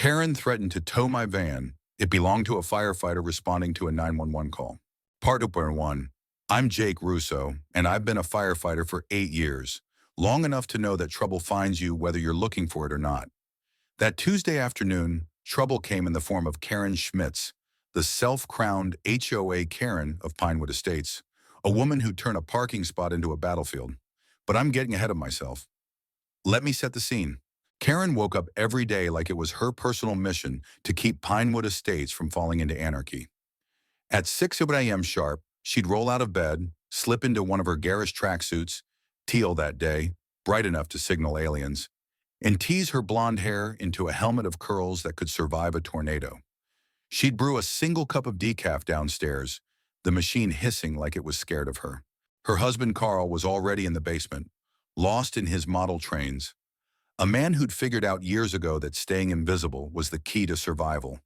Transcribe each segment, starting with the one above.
Karen threatened to tow my van. It belonged to a firefighter responding to a 911 call. Part 1. I'm Jake Russo, and I've been a firefighter for 8 years, long enough to know that trouble finds you whether you're looking for it or not. That Tuesday afternoon, trouble came in the form of Karen Schmitz, the self-crowned HOA Karen of Pinewood Estates, a woman who turned a parking spot into a battlefield. But I'm getting ahead of myself. Let me set the scene. Karen woke up every day like it was her personal mission to keep Pinewood Estates from falling into anarchy. At 6 a.m. sharp, she'd roll out of bed, slip into one of her garish tracksuits, teal that day, bright enough to signal aliens, and tease her blonde hair into a helmet of curls that could survive a tornado. She'd brew a single cup of decaf downstairs, the machine hissing like it was scared of her. Her husband Carl was already in the basement, lost in his model trains, a man who'd figured out years ago that staying invisible was the key to survival.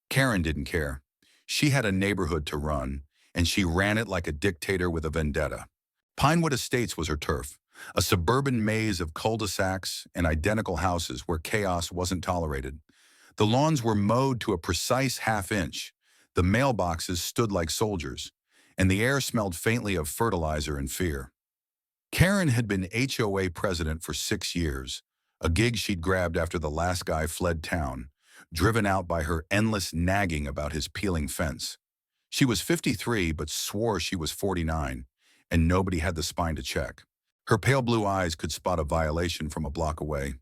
Karen didn't care. She had a neighborhood to run, and she ran it like a dictator with a vendetta. Pinewood Estates was her turf, a suburban maze of cul-de-sacs and identical houses where chaos wasn't tolerated. The lawns were mowed to a precise half-inch. The mailboxes stood like soldiers, and the air smelled faintly of fertilizer and fear. Karen had been HOA president for 6 years, a gig she'd grabbed after the last guy fled town, driven out by her endless nagging about his peeling fence. She was 53 but swore she was 49, and nobody had the spine to check. Her pale blue eyes could spot a violation from a block away.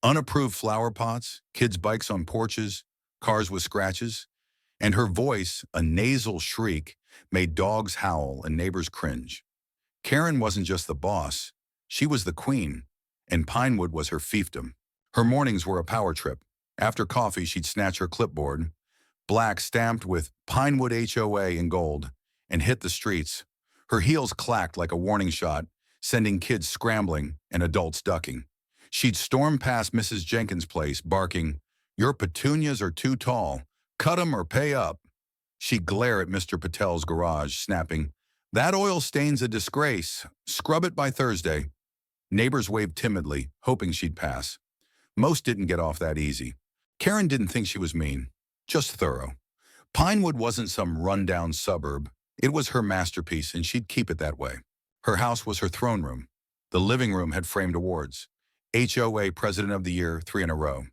Unapproved flower pots, kids' bikes on porches, cars with scratches, and her voice, a nasal shriek, made dogs howl and neighbors cringe. Karen wasn't just the boss, she was the queen, and Pinewood was her fiefdom. Her mornings were a power trip. After coffee, she'd snatch her clipboard, black stamped with Pinewood HOA in gold, and hit the streets. Her heels clacked like a warning shot, sending kids scrambling and adults ducking. She'd storm past Mrs. Jenkins' place, barking, "Your petunias are too tall. Cut 'em or pay up." She'd glare at Mr. Patel's garage, snapping, "That oil stain's a disgrace. Scrub it by Thursday." Neighbors waved timidly, hoping she'd pass. Most didn't get off that easy. Karen didn't think she was mean, just thorough. Pinewood wasn't some rundown suburb. It was her masterpiece, and she'd keep it that way. Her house was her throne room. The living room had framed awards. HOA President of the Year 3 in a row.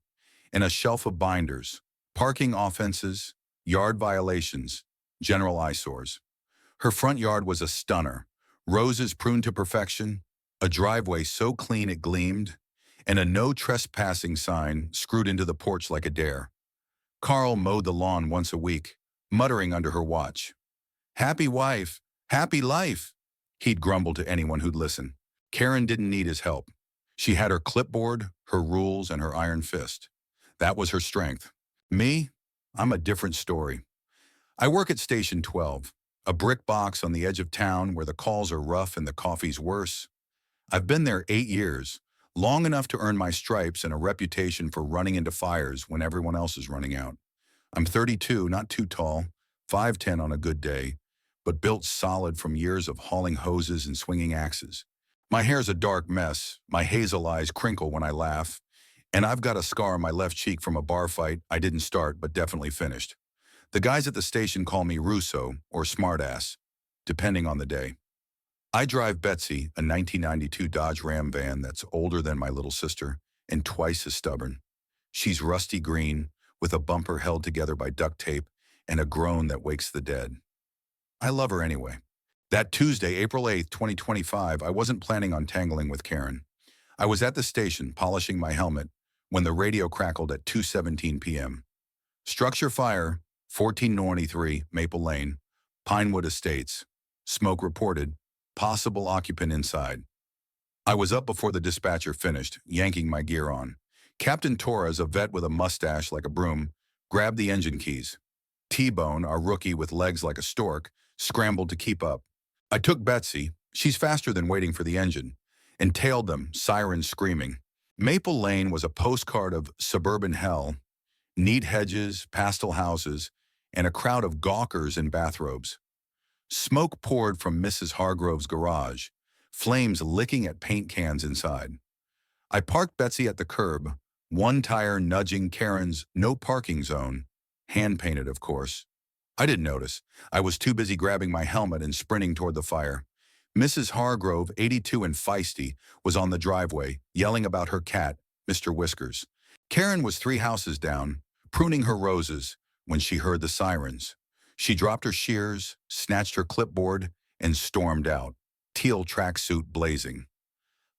And a shelf of binders, parking offenses, yard violations, general eyesores. Her front yard was a stunner. Roses pruned to perfection, a driveway so clean it gleamed, and a no trespassing sign screwed into the porch like a dare. Carl mowed the lawn once a week, muttering under her watch. "Happy wife, happy life," he'd grumble to anyone who'd listen. Karen didn't need his help. She had her clipboard, her rules, and her iron fist. That was her strength. Me? I'm a different story. I work at Station 12, a brick box on the edge of town where the calls are rough and the coffee's worse. I've been there 8 years, long enough to earn my stripes and a reputation for running into fires when everyone else is running out. I'm 32, not too tall, 5'10" on a good day, but built solid from years of hauling hoses and swinging axes. My hair's a dark mess, my hazel eyes crinkle when I laugh, and I've got a scar on my left cheek from a bar fight I didn't start but definitely finished. The guys at the station call me Russo or Smartass, depending on the day. I drive Betsy, a 1992 Dodge Ram van that's older than my little sister and twice as stubborn. She's rusty green, with a bumper held together by duct tape and a groan that wakes the dead. I love her anyway. That Tuesday, April 8th, 2025, I wasn't planning on tangling with Karen. I was at the station, polishing my helmet, when the radio crackled at 2:17 p.m. Structure fire, 1493 Maple Lane, Pinewood Estates. Smoke reported. Possible occupant inside. I was up before the dispatcher finished, yanking my gear on. Captain Torres, a vet with a mustache like a broom, grabbed the engine keys. T-Bone, our rookie with legs like a stork, scrambled to keep up. I took Betsy, she's faster than waiting for the engine, and tailed them, sirens screaming. Maple Lane was a postcard of suburban hell, neat hedges, pastel houses, and a crowd of gawkers in bathrobes. Smoke poured from Mrs. Hargrove's garage, flames licking at paint cans inside. I parked Betsy at the curb, one tire nudging Karen's no parking zone, hand-painted of course. I didn't notice. I was too busy grabbing my helmet and sprinting toward the fire. Mrs. Hargrove, 82 and feisty, was on the driveway, yelling about her cat, Mr. Whiskers. Karen was 3 houses down, pruning her roses, when she heard the sirens. She dropped her shears, snatched her clipboard, and stormed out, teal tracksuit blazing.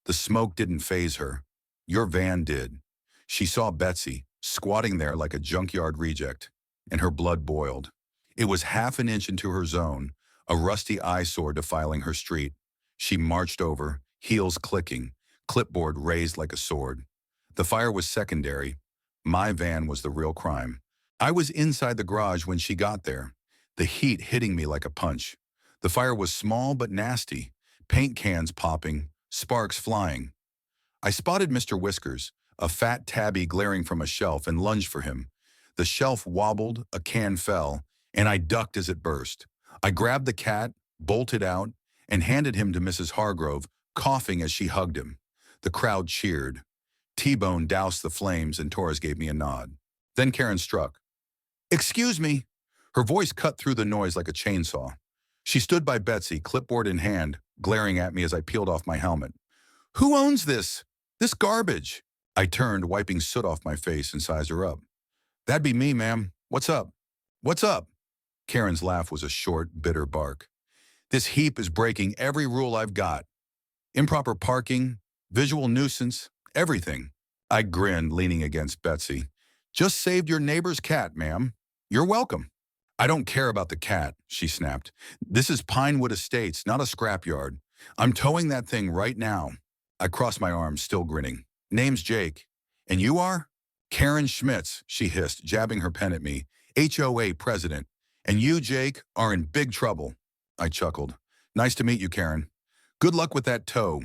The smoke didn't faze her. Your van did. She saw Betsy, squatting there like a junkyard reject, and her blood boiled. It was half an inch into her zone, a rusty eyesore defiling her street. She marched over, heels clicking, clipboard raised like a sword. The fire was secondary. My van was the real crime. I was inside the garage when she got there, the heat hitting me like a punch. The fire was small but nasty, paint cans popping, sparks flying. I spotted Mr. Whiskers, a fat tabby glaring from a shelf, and lunged for him. The shelf wobbled, a can fell, and I ducked as it burst. I grabbed the cat, bolted out, and handed him to Mrs. Hargrove, coughing as she hugged him. The crowd cheered. T-Bone doused the flames, and Torres gave me a nod. Then Karen struck. "Excuse me." Her voice cut through the noise like a chainsaw. She stood by Betsy, clipboard in hand, glaring at me as I peeled off my helmet. "Who owns this? This garbage?" I turned, wiping soot off my face, and sized her up. "That'd be me, ma'am. What's up?" "What's up?" Karen's laugh was a short, bitter bark. "This heap is breaking every rule I've got. Improper parking, visual nuisance, everything." I grinned, leaning against Betsy. "Just saved your neighbor's cat, ma'am. You're welcome." "I don't care about the cat," she snapped. "This is Pinewood Estates, not a scrapyard. I'm towing that thing right now." I crossed my arms, still grinning. "Name's Jake. And you are?" "Karen Schmitz," she hissed, jabbing her pen at me. "HOA president. And you, Jake, are in big trouble." I chuckled. "Nice to meet you, Karen. Good luck with that tow."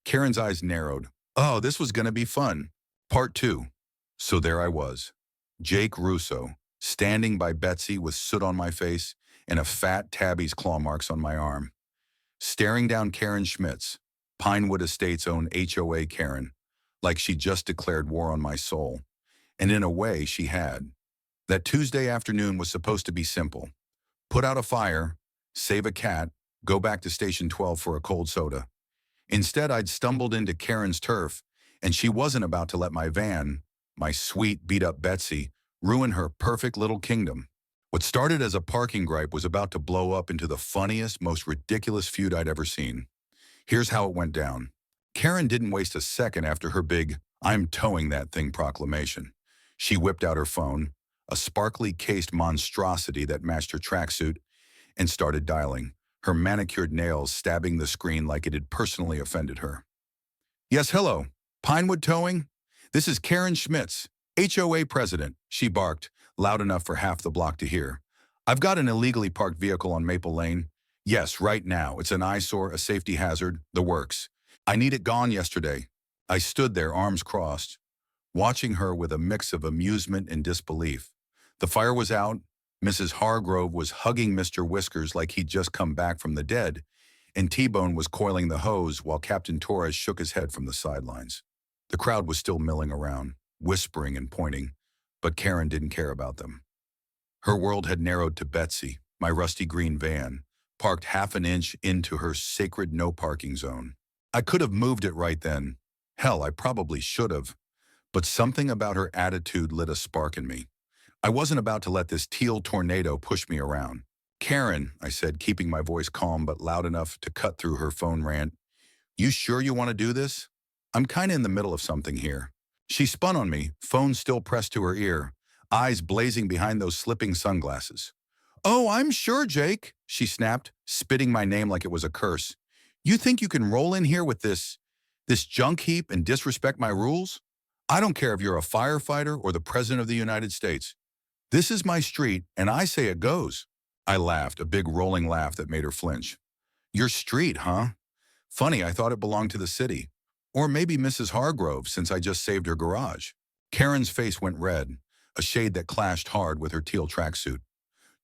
Karen's eyes narrowed. Oh, this was going to be fun. Part 2. So there I was, Jake Russo, standing by Betsy with soot on my face and a fat tabby's claw marks on my arm, staring down Karen Schmitz, Pinewood Estates' own HOA Karen, like she just declared war on my soul. And in a way, she had. That Tuesday afternoon was supposed to be simple. Put out a fire, save a cat, go back to Station 12 for a cold soda. Instead, I'd stumbled into Karen's turf, and she wasn't about to let my van, my sweet, beat-up Betsy, ruin her perfect little kingdom. What started as a parking gripe was about to blow up into the funniest, most ridiculous feud I'd ever seen. Here's how it went down. Karen didn't waste a second after her big, "I'm towing that thing" proclamation. She whipped out her phone, a sparkly cased monstrosity that matched her tracksuit, and started dialing, her manicured nails stabbing the screen like it had personally offended her. "Yes, hello. Pinewood Towing? This is Karen Schmitz, HOA president," she barked, loud enough for half the block to hear. "I've got an illegally parked vehicle on Maple Lane. Yes, right now. It's an eyesore, a safety hazard, the works. I need it gone yesterday." I stood there, arms crossed, watching her with a mix of amusement and disbelief. The fire was out. Mrs. Hargrove was hugging Mr. Whiskers like he'd just come back from the dead, and T-Bone was coiling the hose while Captain Torres shook his head from the sidelines. The crowd was still milling around, whispering and pointing, but Karen didn't care about them. Her world had narrowed to Betsy, my rusty green van, parked half an inch into her sacred no-parking zone. I could have moved it right then. Hell, I probably should have. But something about her attitude lit a spark in me. I wasn't about to let this teal tornado push me around. "Karen," I said, keeping my voice calm but loud enough to cut through her phone rant, "you sure you want to do this? I'm kinda in the middle of something here." She spun on me, phone still pressed to her ear, eyes blazing behind those slipping sunglasses. "Oh, I'm sure, Jake," she snapped, spitting my name like it was a curse. "You think you can roll in here with this junk heap and disrespect my rules? I don't care if you're a firefighter or the President of the United States. This is my street, and I say it goes." I laughed, a big rolling laugh that made her flinch. "Your street, huh? Funny, I thought it belonged to the city. Or maybe Mrs. Hargrove, since I just saved her garage." Karen's face went red, a shade that clashed hard with her teal tracksuit.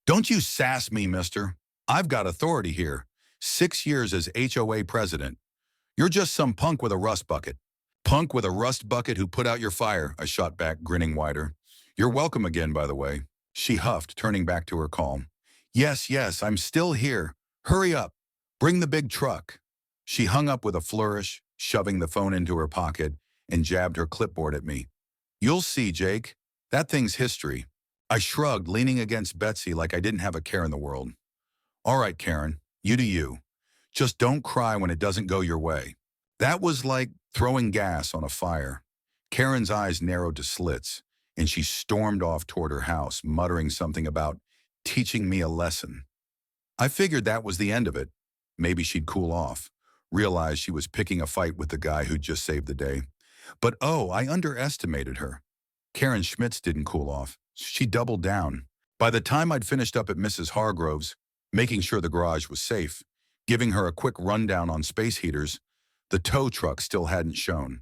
"Don't you sass me, mister. I've got authority here. 6 years as HOA president. You're just some punk with a rust bucket." Punk with a rust bucket who put out your fire, I shot back, grinning wider. You're welcome again, by the way. She huffed, turning back to her call. Yes, yes, I'm still here. Hurry up. Bring the big truck. She hung up with a flourish, shoving the phone into her pocket, and jabbed her clipboard at me. You'll see, Jake. That thing's history. I shrugged, leaning against Betsy like I didn't have a care in the world. All right, Karen, you do you. Just don't cry when it doesn't go your way. That was like throwing gas on a fire. Karen's eyes narrowed to slits, and she stormed off toward her house, muttering something about teaching me a lesson. I figured that was the end of it. Maybe she'd cool off, realize she was picking a fight with the guy who'd just saved the day. But oh, I underestimated her. Karen Schmitz didn't cool off. She doubled down. By the time I'd finished up at Mrs. Hargrove's, making sure the garage was safe, giving her a quick rundown on space heaters, the tow truck still hadn't shown.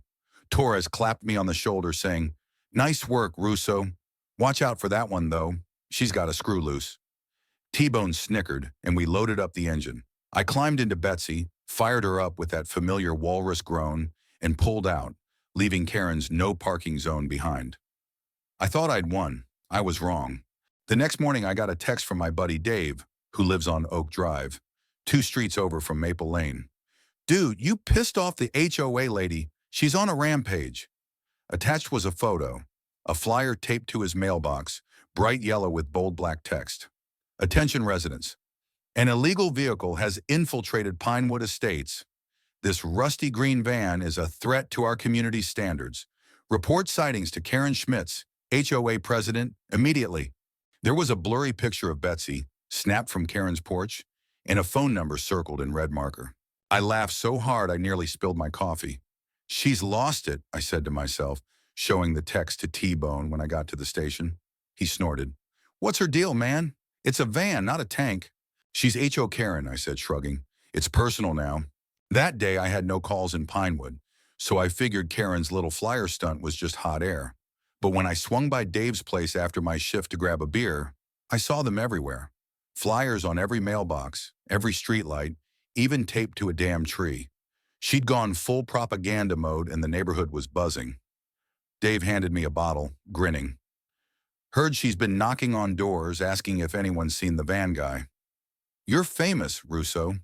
Torres clapped me on the shoulder saying, Nice work, Russo. Watch out for that one, though. She's got a screw loose. T-Bone snickered, and we loaded up the engine. I climbed into Betsy, fired her up with that familiar walrus groan, and pulled out, leaving Karen's no parking zone behind. I thought I'd won. I was wrong. The next morning, I got a text from my buddy Dave, who lives on Oak Drive, 2 streets over from Maple Lane. Dude, you pissed off the HOA lady. She's on a rampage. Attached was a photo, a flyer taped to his mailbox, bright yellow with bold black text. Attention residents. An illegal vehicle has infiltrated Pinewood Estates. This rusty green van is a threat to our community's standards. Report sightings to Karen Schmitz, HOA president, immediately. There was a blurry picture of Betsy, snapped from Karen's porch, and a phone number circled in red marker. I laughed so hard I nearly spilled my coffee. She's lost it, I said to myself, showing the text to T-Bone when I got to the station. He snorted. What's her deal, man? It's a van, not a tank. She's HO Karen, I said, shrugging. It's personal now. That day I had no calls in Pinewood, so I figured Karen's little flyer stunt was just hot air. But when I swung by Dave's place after my shift to grab a beer, I saw them everywhere. Flyers on every mailbox, every streetlight, even taped to a damn tree. She'd gone full propaganda mode and the neighborhood was buzzing. Dave handed me a bottle, grinning. Heard she's been knocking on doors, asking if anyone's seen the van guy. You're famous, Russo.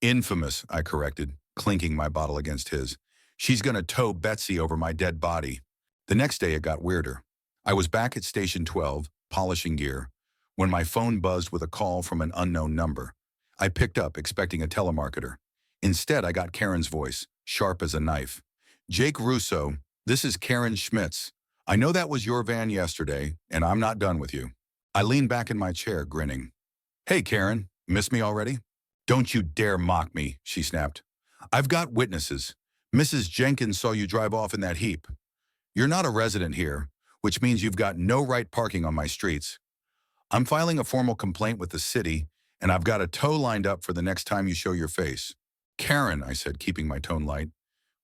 Infamous, I corrected, clinking my bottle against his. She's gonna tow Betsy over my dead body. The next day it got weirder. I was back at Station 12, polishing gear, when my phone buzzed with a call from an unknown number. I picked up, expecting a telemarketer. Instead, I got Karen's voice, sharp as a knife. Jake Russo, this is Karen Schmitz. I know that was your van yesterday, and I'm not done with you. I leaned back in my chair, grinning. Hey, Karen, miss me already? Don't you dare mock me, she snapped. I've got witnesses. Mrs. Jenkins saw you drive off in that heap. You're not a resident here, which means you've got no right parking on my streets. I'm filing a formal complaint with the city, and I've got a tow lined up for the next time you show your face. Karen, I said, keeping my tone light,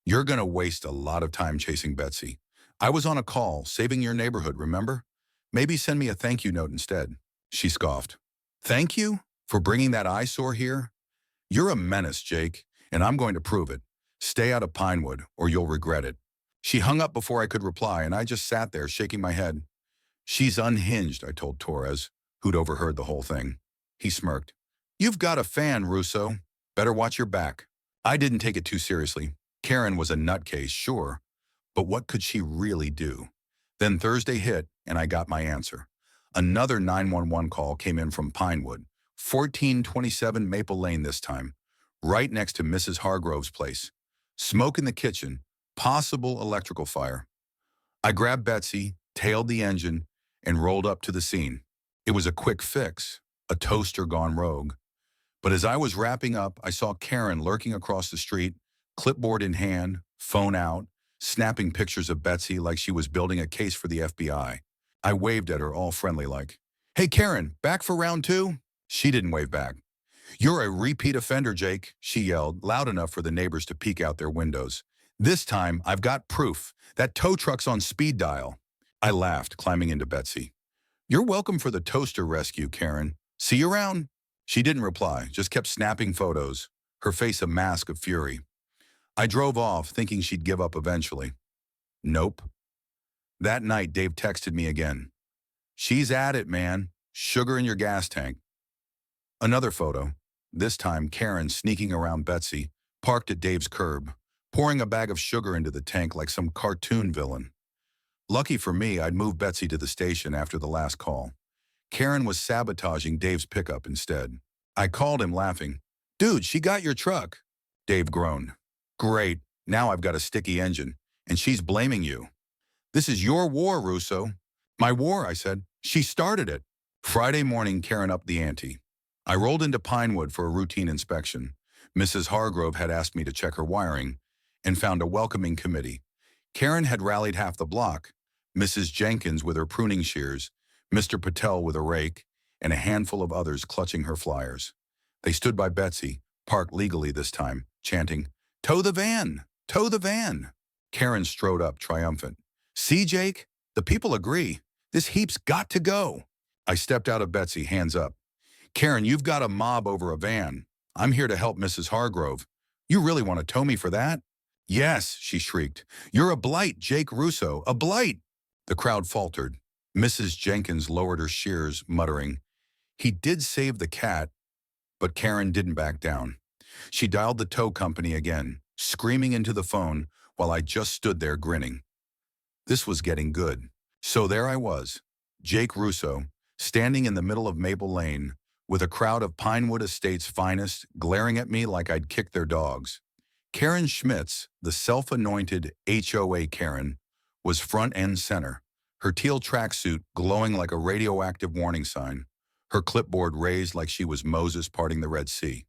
you're going to waste a lot of time chasing Betsy. I was on a call, saving your neighborhood, remember? Maybe send me a thank you note instead. She scoffed. Thank you? For bringing that eyesore here? You're a menace, Jake, and I'm going to prove it. Stay out of Pinewood, or you'll regret it. She hung up before I could reply, and I just sat there, shaking my head. She's unhinged, I told Torres, who'd overheard the whole thing. He smirked. You've got a fan, Russo. Better watch your back. I didn't take it too seriously. Karen was a nutcase, sure, but what could she really do? Then Thursday hit, and I got my answer. Another 911 call came in from Pinewood, 1427 Maple Lane this time, right next to Mrs. Hargrove's place. Smoke in the kitchen, possible electrical fire. I grabbed Betsy, tailed the engine, and rolled up to the scene. It was a quick fix, a toaster gone rogue. But as I was wrapping up, I saw Karen lurking across the street, clipboard in hand, phone out, snapping pictures of Betsy like she was building a case for the FBI. I waved at her all friendly like, Hey Karen, back for round 2? She didn't wave back. You're a repeat offender, Jake, she yelled, loud enough for the neighbors to peek out their windows. This time, I've got proof. That tow truck's on speed dial. I laughed, climbing into Betsy. You're welcome for the toaster rescue, Karen. See you around. She didn't reply, just kept snapping photos, her face a mask of fury. I drove off, thinking she'd give up eventually. Nope. That night, Dave texted me again. She's at it, man. Sugar in your gas tank. Another photo. This time, Karen sneaking around Betsy, parked at Dave's curb, pouring a bag of sugar into the tank like some cartoon villain. Lucky for me, I'd moved Betsy to the station after the last call. Karen was sabotaging Dave's pickup instead. I called him laughing. Dude, she got your truck. Dave groaned. Great, now I've got a sticky engine, and she's blaming you. This is your war, Russo. My war, I said. She started it. Friday morning, Karen upped the ante. I rolled into Pinewood for a routine inspection. Mrs. Hargrove had asked me to check her wiring and found a welcoming committee. Karen had rallied half the block, Mrs. Jenkins with her pruning shears, Mr. Patel with a rake, and a handful of others clutching her flyers. They stood by Betsy, parked legally this time, chanting, "Tow the van! Tow the van!" Karen strode up, triumphant. See, Jake? The people agree. This heap's got to go. I stepped out of Betsy, hands up. Karen, you've got a mob over a van. I'm here to help Mrs. Hargrove. You really want to tow me for that? Yes, she shrieked. You're a blight, Jake Russo, a blight. The crowd faltered. Mrs. Jenkins lowered her shears, muttering, he did save the cat, but Karen didn't back down. She dialed the tow company again, screaming into the phone while I just stood there grinning. This was getting good. So there I was, Jake Russo, standing in the middle of Maple Lane, with a crowd of Pinewood Estate's finest glaring at me like I'd kicked their dogs. Karen Schmitz, the self-anointed HOA Karen, was front and center, her teal tracksuit glowing like a radioactive warning sign, her clipboard raised like she was Moses parting the Red Sea.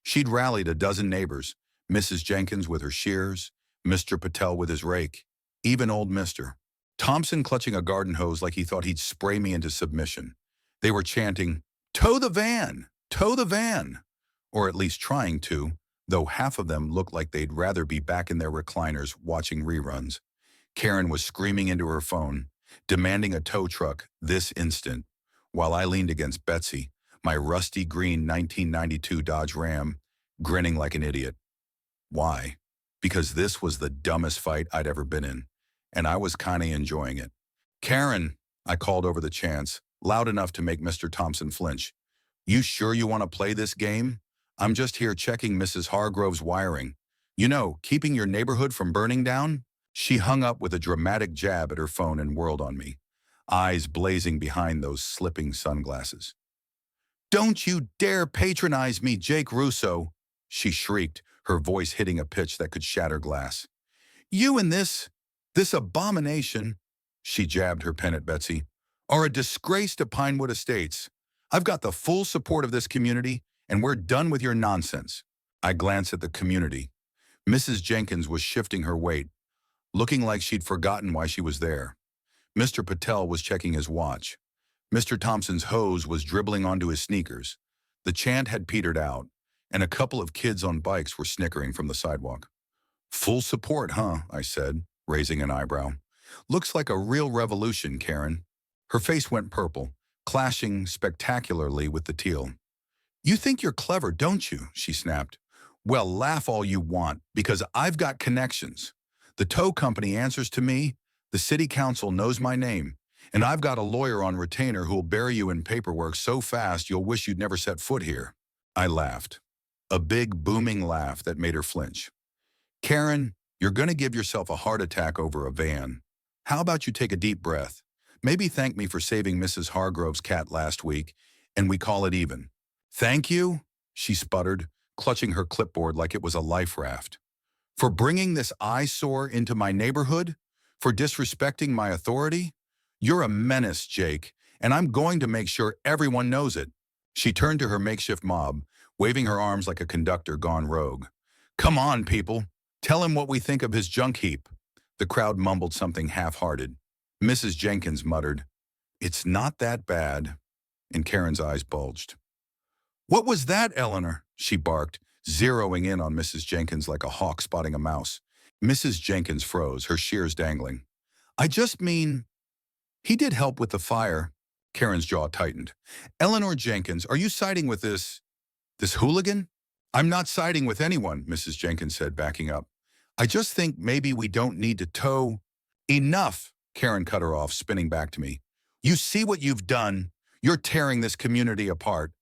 She'd rallied a dozen neighbors, Mrs. Jenkins with her shears, Mr. Patel with his rake, even old Mr. Thompson clutching a garden hose like he thought he'd spray me into submission. They were chanting, "Tow the van! Tow the van!" Or at least trying to, though half of them looked like they'd rather be back in their recliners watching reruns. Karen was screaming into her phone, demanding a tow truck this instant, while I leaned against Betsy, my rusty green 1992 Dodge Ram, grinning like an idiot. Why? Because this was the dumbest fight I'd ever been in, and I was kinda enjoying it. Karen, I called over the chance, loud enough to make Mr. Thompson flinch. You sure you want to play this game? I'm just here checking Mrs. Hargrove's wiring. You know, keeping your neighborhood from burning down? She hung up with a dramatic jab at her phone and whirled on me, eyes blazing behind those slipping sunglasses. Don't you dare patronize me, Jake Russo, she shrieked, her voice hitting a pitch that could shatter glass. You and this abomination, she jabbed her pen at Betsy, are a disgrace to Pinewood Estates. I've got the full support of this community, and we're done with your nonsense. I glanced at the community. Mrs. Jenkins was shifting her weight, looking like she'd forgotten why she was there. Mr. Patel was checking his watch. Mr. Thompson's hose was dribbling onto his sneakers. The chant had petered out, and a couple of kids on bikes were snickering from the sidewalk. Full support, huh? I said, raising an eyebrow. Looks like a real revolution, Karen. Her face went purple, clashing spectacularly with the teal. You think you're clever, don't you? She snapped. Well, laugh all you want, because I've got connections. The tow company answers to me, the city council knows my name, and I've got a lawyer on retainer who'll bury you in paperwork so fast you'll wish you'd never set foot here. I laughed. A big, booming laugh that made her flinch. Karen, you're going to give yourself a heart attack over a van. How about you take a deep breath? Maybe thank me for saving Mrs. Hargrove's cat last week, and we call it even. Thank you, she sputtered, clutching her clipboard like it was a life raft. For bringing this eyesore into my neighborhood? For disrespecting my authority? You're a menace, Jake, and I'm going to make sure everyone knows it. She turned to her makeshift mob, waving her arms like a conductor gone rogue. Come on, people. Tell him what we think of his junk heap. The crowd mumbled something half-hearted. Mrs. Jenkins muttered, It's not that bad, and Karen's eyes bulged. What was that, Eleanor? She barked, zeroing in on Mrs. Jenkins like a hawk spotting a mouse. Mrs. Jenkins froze, her shears dangling. I just mean, he did help with the fire. Karen's jaw tightened. Eleanor Jenkins, are you siding with this hooligan? I'm not siding with anyone, Mrs. Jenkins said, backing up. I just think maybe we don't need to tow. Enough, Karen cut her off, spinning back to me. You see what you've done? You're tearing this community apart.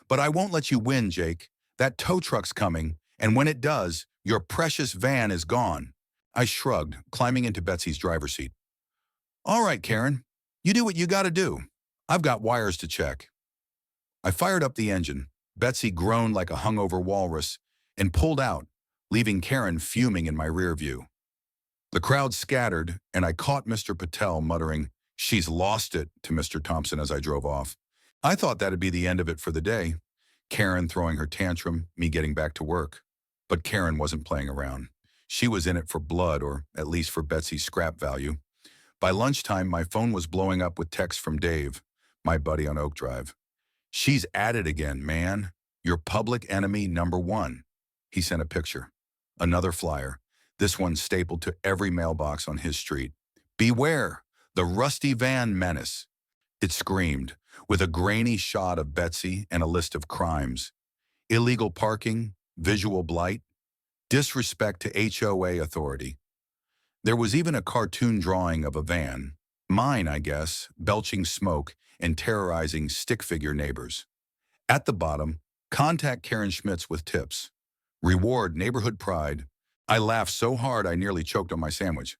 But I won't let you win, Jake. That tow truck's coming, and when it does, your precious van is gone. I shrugged, climbing into Betsy's driver's seat. All right, Karen, you do what you gotta do. I've got wires to check. I fired up the engine. Betsy groaned like a hungover walrus and pulled out, leaving Karen fuming in my rear view. The crowd scattered, and I caught Mr. Patel muttering, "She's lost it," to Mr. Thompson as I drove off. I thought that'd be the end of it for the day. Karen throwing her tantrum, me getting back to work. But Karen wasn't playing around. She was in it for blood, or at least for Betsy's scrap value. By lunchtime, my phone was blowing up with texts from Dave, my buddy on Oak Drive. "She's at it again, man. Your public enemy #1. He sent a picture. Another flyer, this one stapled to every mailbox on his street. "Beware, the rusty van menace." It screamed, with a grainy shot of Betsy and a list of crimes. Illegal parking, visual blight, disrespect to HOA authority. There was even a cartoon drawing of a van, mine I guess, belching smoke and terrorizing stick figure neighbors. At the bottom, contact Karen Schmitz with tips. Reward neighborhood pride. I laughed so hard I nearly choked on my sandwich.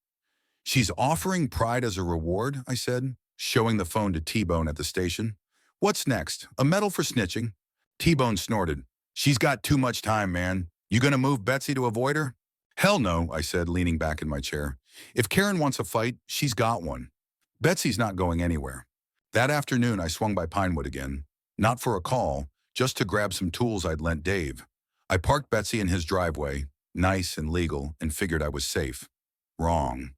"She's offering pride as a reward," I said, showing the phone to T-Bone at the station. "What's next? A medal for snitching?" T-Bone snorted. "She's got too much time, man. You gonna move Betsy to avoid her?" "Hell no," I said, leaning back in my chair. "If Karen wants a fight, she's got one. Betsy's not going anywhere." That afternoon, I swung by Pinewood again. Not for a call, just to grab some tools I'd lent Dave. I parked Betsy in his driveway, nice and legal, and figured I was safe. Wrong.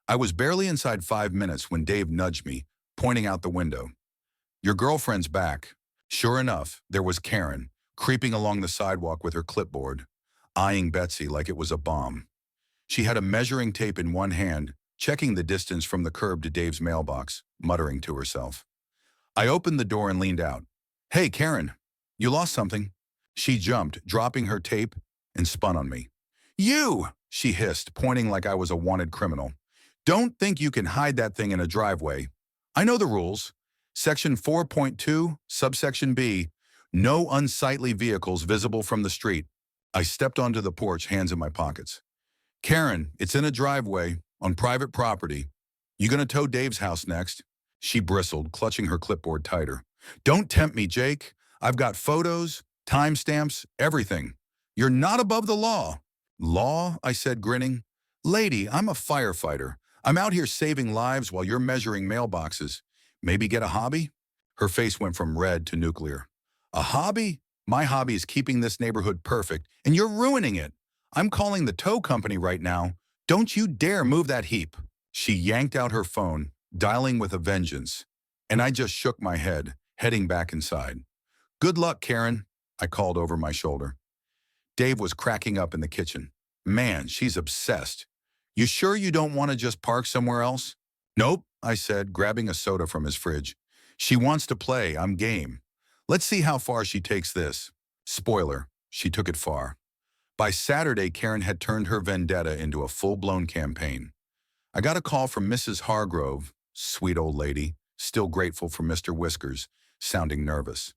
I was barely inside 5 minutes when Dave nudged me, pointing out the window. "Your girlfriend's back." Sure enough, there was Karen, creeping along the sidewalk with her clipboard, eyeing Betsy like it was a bomb. She had a measuring tape in one hand, checking the distance from the curb to Dave's mailbox, muttering to herself. I opened the door and leaned out. "Hey, Karen, you lost something." She jumped, dropping her tape, and spun on me. "You!" she hissed, pointing like I was a wanted criminal. "Don't think you can hide that thing in a driveway. I know the rules. Section 4.2, subsection B, no unsightly vehicles visible from the street." I stepped onto the porch, hands in my pockets. "Karen, it's in a driveway, on private property. You gonna tow Dave's house next?" She bristled, clutching her clipboard tighter. "Don't tempt me, Jake. I've got photos, timestamps, everything. You're not above the law." "Law?" I said, grinning. "Lady, I'm a firefighter. I'm out here saving lives while you're measuring mailboxes. Maybe get a hobby?" Her face went from red to nuclear. "A hobby? My hobby is keeping this neighborhood perfect, and you're ruining it. I'm calling the tow company right now. Don't you dare move that heap." She yanked out her phone, dialing with a vengeance, and I just shook my head, heading back inside. "Good luck, Karen," I called over my shoulder. Dave was cracking up in the kitchen. "Man, she's obsessed. You sure you don't want to just park somewhere else?" "Nope," I said, grabbing a soda from his fridge. "She wants to play. I'm game. Let's see how far she takes this." Spoiler, she took it far. By Saturday, Karen had turned her vendetta into a full-blown campaign. I got a call from Mrs. Hargrove, sweet old lady, still grateful for Mr. Whiskers, sounding nervous.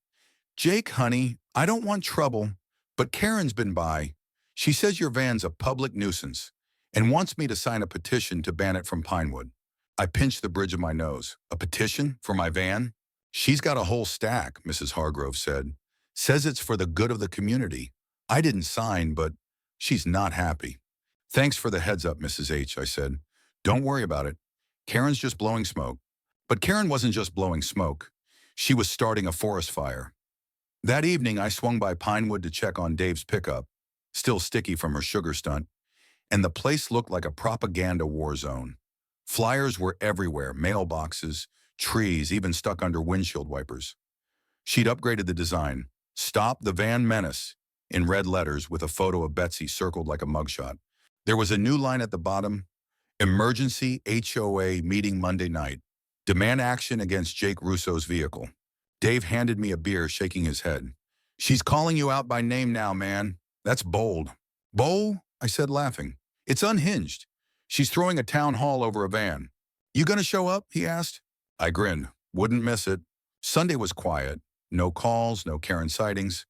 "Jake, honey, I don't want trouble, but Karen's been by. She says your van's a public nuisance and wants me to sign a petition to ban it from Pinewood." I pinched the bridge of my nose. "A petition for my van?" "She's got a whole stack," Mrs. Hargrove said. "Says it's for the good of the community. I didn't sign, but she's not happy." "Thanks for the heads up, Mrs. H," I said. "Don't worry about it. Karen's just blowing smoke." But Karen wasn't just blowing smoke. She was starting a forest fire. That evening, I swung by Pinewood to check on Dave's pickup, still sticky from her sugar stunt, and the place looked like a propaganda war zone. Flyers were everywhere, mailboxes, trees, even stuck under windshield wipers. She'd upgraded the design. "Stop the Van Menace," in red letters with a photo of Betsy circled like a mugshot. There was a new line at the bottom: "Emergency HOA meeting Monday night. Demand action against Jake Russo's vehicle." Dave handed me a beer, shaking his head. "She's calling you out by name now, man. That's bold." "Bold?" I said, laughing. "It's unhinged. She's throwing a town hall over a van. You gonna show up? He asked. I grinned. Wouldn't miss it. Sunday was quiet. No calls, no Karen sightings.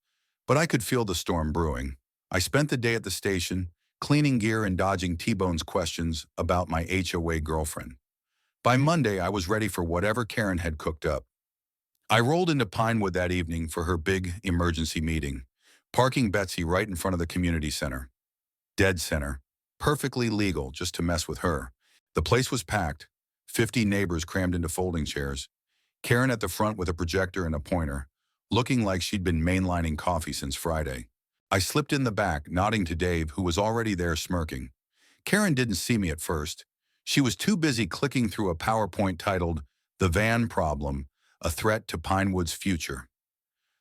But I could feel the storm brewing. I spent the day at the station, cleaning gear and dodging T-Bone's questions about my HOA girlfriend. By Monday, I was ready for whatever Karen had cooked up. I rolled into Pinewood that evening for her big emergency meeting, parking Betsy right in front of the community center. Dead center. Perfectly legal just to mess with her. The place was packed, 50 neighbors crammed into folding chairs, Karen at the front with a projector and a pointer, looking like she'd been mainlining coffee since Friday. I slipped in the back, nodding to Dave, who was already there smirking. Karen didn't see me at first. She was too busy clicking through a PowerPoint titled, "The Van Problem, a Threat to Pinewood's Future."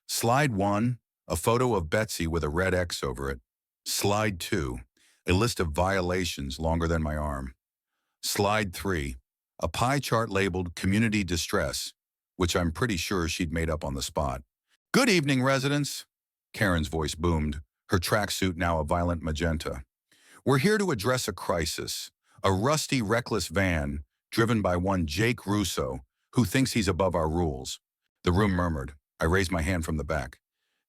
Slide 1, a photo of Betsy with a red X over it. Slide 2, a list of violations longer than my arm. Slide 3, a pie chart labeled Community Distress, which I'm pretty sure she'd made up on the spot. "Good evening, residents," Karen's voice boomed, her tracksuit now a violent magenta. "We're here to address a crisis. A rusty, reckless van driven by one Jake Russo, who thinks he's above our rules." The room murmured. I raised my hand from the back.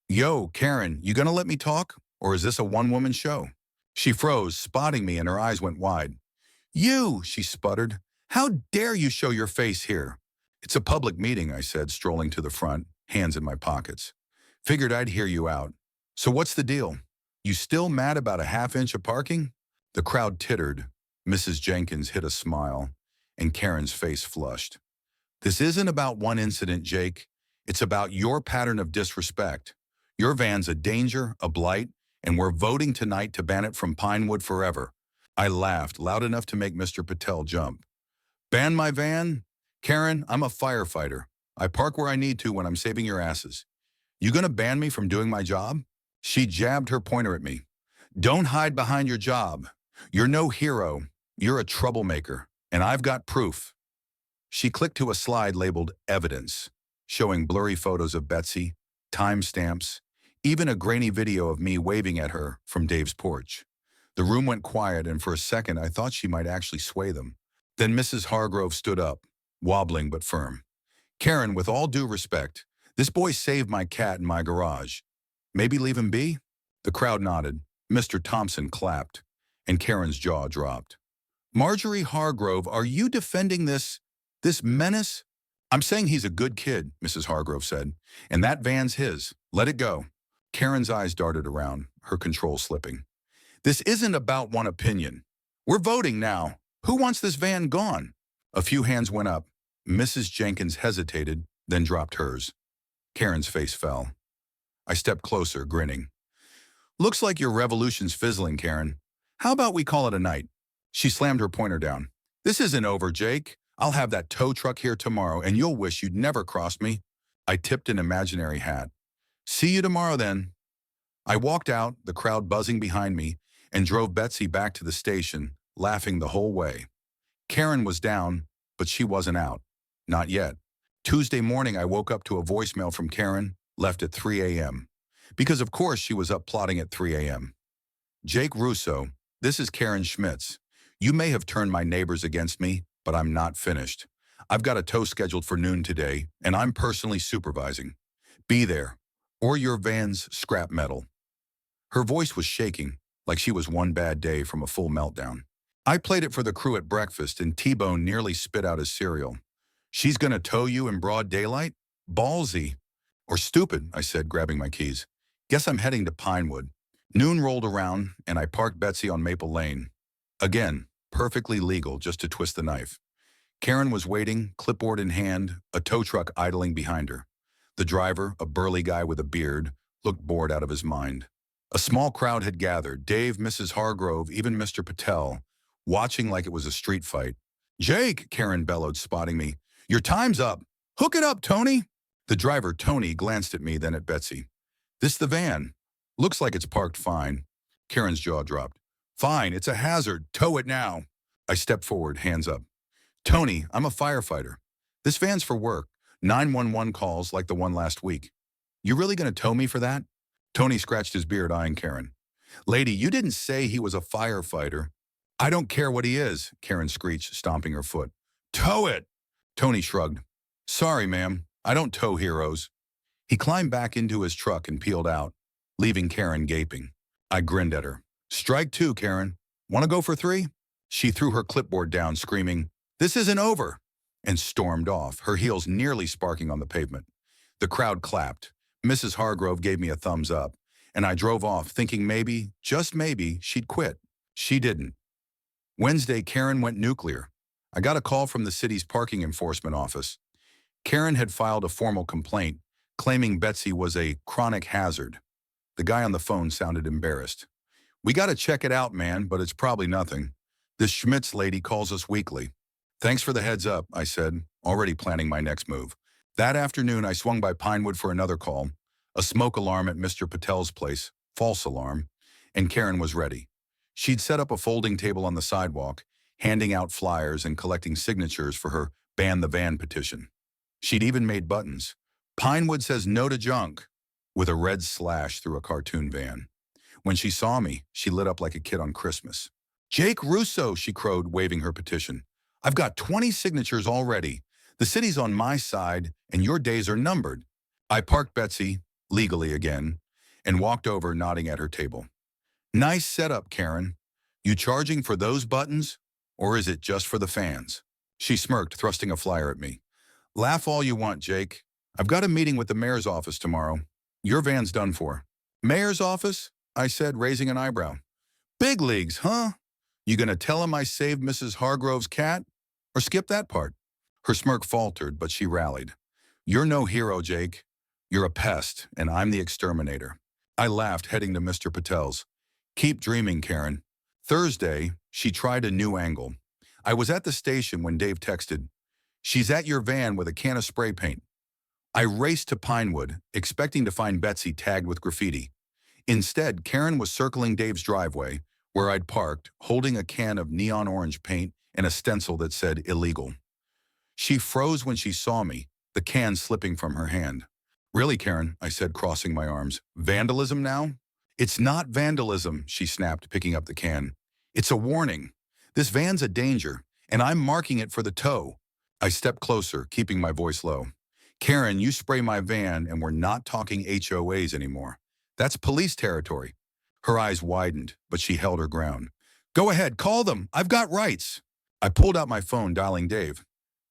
"Yo, Karen, you gonna let me talk? Or is this a one-woman show?" She froze, spotting me, and her eyes went wide. "You," she sputtered. "How dare you show your face here?" "It's a public meeting," I said, strolling to the front, hands in my pockets. "Figured I'd hear you out. So what's the deal? You still mad about a half-inch of parking?" The crowd tittered. Mrs. Jenkins hid a smile, and Karen's face flushed. "This isn't about one incident, Jake. It's about your pattern of disrespect. Your van's a danger, a blight, and we're voting tonight to ban it from Pinewood forever." I laughed, loud enough to make Mr. Patel jump. "Ban my van? Karen, I'm a firefighter. I park where I need to when I'm saving your asses. You gonna ban me from doing my job?" She jabbed her pointer at me. "Don't hide behind your job. You're no hero. You're a troublemaker, and I've got proof." She clicked to a slide labeled Evidence, showing blurry photos of Betsy, timestamps, even a grainy video of me waving at her from Dave's porch. The room went quiet, and for a second I thought she might actually sway them. Then Mrs. Hargrove stood up, wobbling but firm. "Karen, with all due respect, this boy saved my cat in my garage. Maybe leave him be?" The crowd nodded. Mr. Thompson clapped, and Karen's jaw dropped. "Marjorie Hargrove, are you defending this menace?" "I'm saying he's a good kid," Mrs. Hargrove said, "and that van's his. Let it go." Karen's eyes darted around, her control slipping. "This isn't about one opinion. We're voting now. Who wants this van gone?" A few hands went up. Mrs. Jenkins hesitated, then dropped hers. Karen's face fell. I stepped closer, grinning. "Looks like your revolution's fizzling, Karen. How about we call it a night?" She slammed her pointer down. "This isn't over, Jake. I'll have that tow truck here tomorrow, and you'll wish you'd never crossed me." I tipped an imaginary hat. "See you tomorrow, then." I walked out, the crowd buzzing behind me, and drove Betsy back to the station, laughing the whole way. Karen was down, but she wasn't out. Not yet. Tuesday morning, I woke up to a voicemail from Karen, left at 3 a.m. Because of course she was up plotting at 3 a.m. "Jake Russo, this is Karen Schmitz. You may have turned my neighbors against me, but I'm not finished. I've got a tow scheduled for noon today, and I'm personally supervising. Be there, or your van's scrap metal." Her voice was shaking, like she was one bad day from a full meltdown. I played it for the crew at breakfast, and T-Bone nearly spit out his cereal. "She's gonna tow you in broad daylight? Ballsy." "Or stupid," I said, grabbing my keys. "Guess I'm heading to Pinewood." Noon rolled around, and I parked Betsy on Maple Lane. Again, perfectly legal, just to twist the knife. Karen was waiting, clipboard in hand, a tow truck idling behind her. The driver, a burly guy with a beard, looked bored out of his mind. A small crowd had gathered, Dave, Mrs. Hargrove, even Mr. Patel, watching like it was a street fight. "Jake," Karen bellowed, spotting me. "Your time's up. Hook it up, Tony." The driver, Tony, glanced at me, then at Betsy. "This the van. Looks like it's parked fine." Karen's jaw dropped. "Fine, it's a hazard. Tow it now." I stepped forward, hands up. "Tony, I'm a firefighter. This van's for work. 911 calls like the one last week. You really gonna tow me for that?" Tony scratched his beard, eyeing Karen. "Lady, you didn't say he was a firefighter." I don't care what he is, Karen screeched, stomping her foot. Tow it! Tony shrugged. Sorry, ma'am. I don't tow heroes. He climbed back into his truck and peeled out, leaving Karen gaping. I grinned at her. Strike two, Karen. Want to go for three? She threw her clipboard down, screaming, This isn't over, and stormed off, her heels nearly sparking on the pavement. The crowd clapped. Mrs. Hargrove gave me a thumbs up, and I drove off, thinking maybe, just maybe, she'd quit. She didn't. Wednesday, Karen went nuclear. I got a call from the city's parking enforcement office. Karen had filed a formal complaint, claiming Betsy was a chronic hazard. The guy on the phone sounded embarrassed. We got to check it out, man, but it's probably nothing. This Schmitz lady calls us weekly. Thanks for the heads up, I said, already planning my next move. That afternoon, I swung by Pinewood for another call, a smoke alarm at Mr. Patel's place, false alarm, and Karen was ready. She'd set up a folding table on the sidewalk, handing out flyers and collecting signatures for her Ban the Van petition. She'd even made buttons. Pinewood says no to junk, with a red slash through a cartoon van. When she saw me, she lit up like a kid on Christmas. Jake Russo, she crowed, waving her petition. I've got 20 signatures already. The city's on my side, and your days are numbered. I parked Betsy, legally again, and walked over, nodding at her table. Nice setup, Karen. You charging for those buttons, or is it just for the fans? She smirked, thrusting a flyer at me. Laugh all you want, Jake. I've got a meeting with the mayor's office tomorrow. Your van's done for. Mayor's office? I said, raising an eyebrow. Big leagues, huh? You gonna tell him I saved Mrs. Hargrove's cat? Or skip that part? Her smirk faltered, but she rallied. You're no hero, Jake. You're a pest, and I'm the exterminator. I laughed, heading to Mr. Patel's. Keep dreaming, Karen. Thursday, she tried a new angle. I was at the station when Dave texted, She's at your van with a can of spray paint. I raced to Pinewood, expecting to find Betsy tagged with graffiti. Instead, Karen was circling Dave's driveway, where I'd parked, holding a can of neon orange paint and a stencil that said illegal. She froze when she saw me, the can slipping from her hand. Really, Karen, I said, crossing my arms. Vandalism now? It's not vandalism, she snapped, picking up the can. It's a warning. This van's a danger, and I'm marking it for the tow. I stepped closer, keeping my voice low. Karen, you spray my van, and we're not talking HOAs anymore. That's police territory. Her eyes widened, but she held her ground. Go ahead, call them. I've got rights. I pulled out my phone, dialing Dave.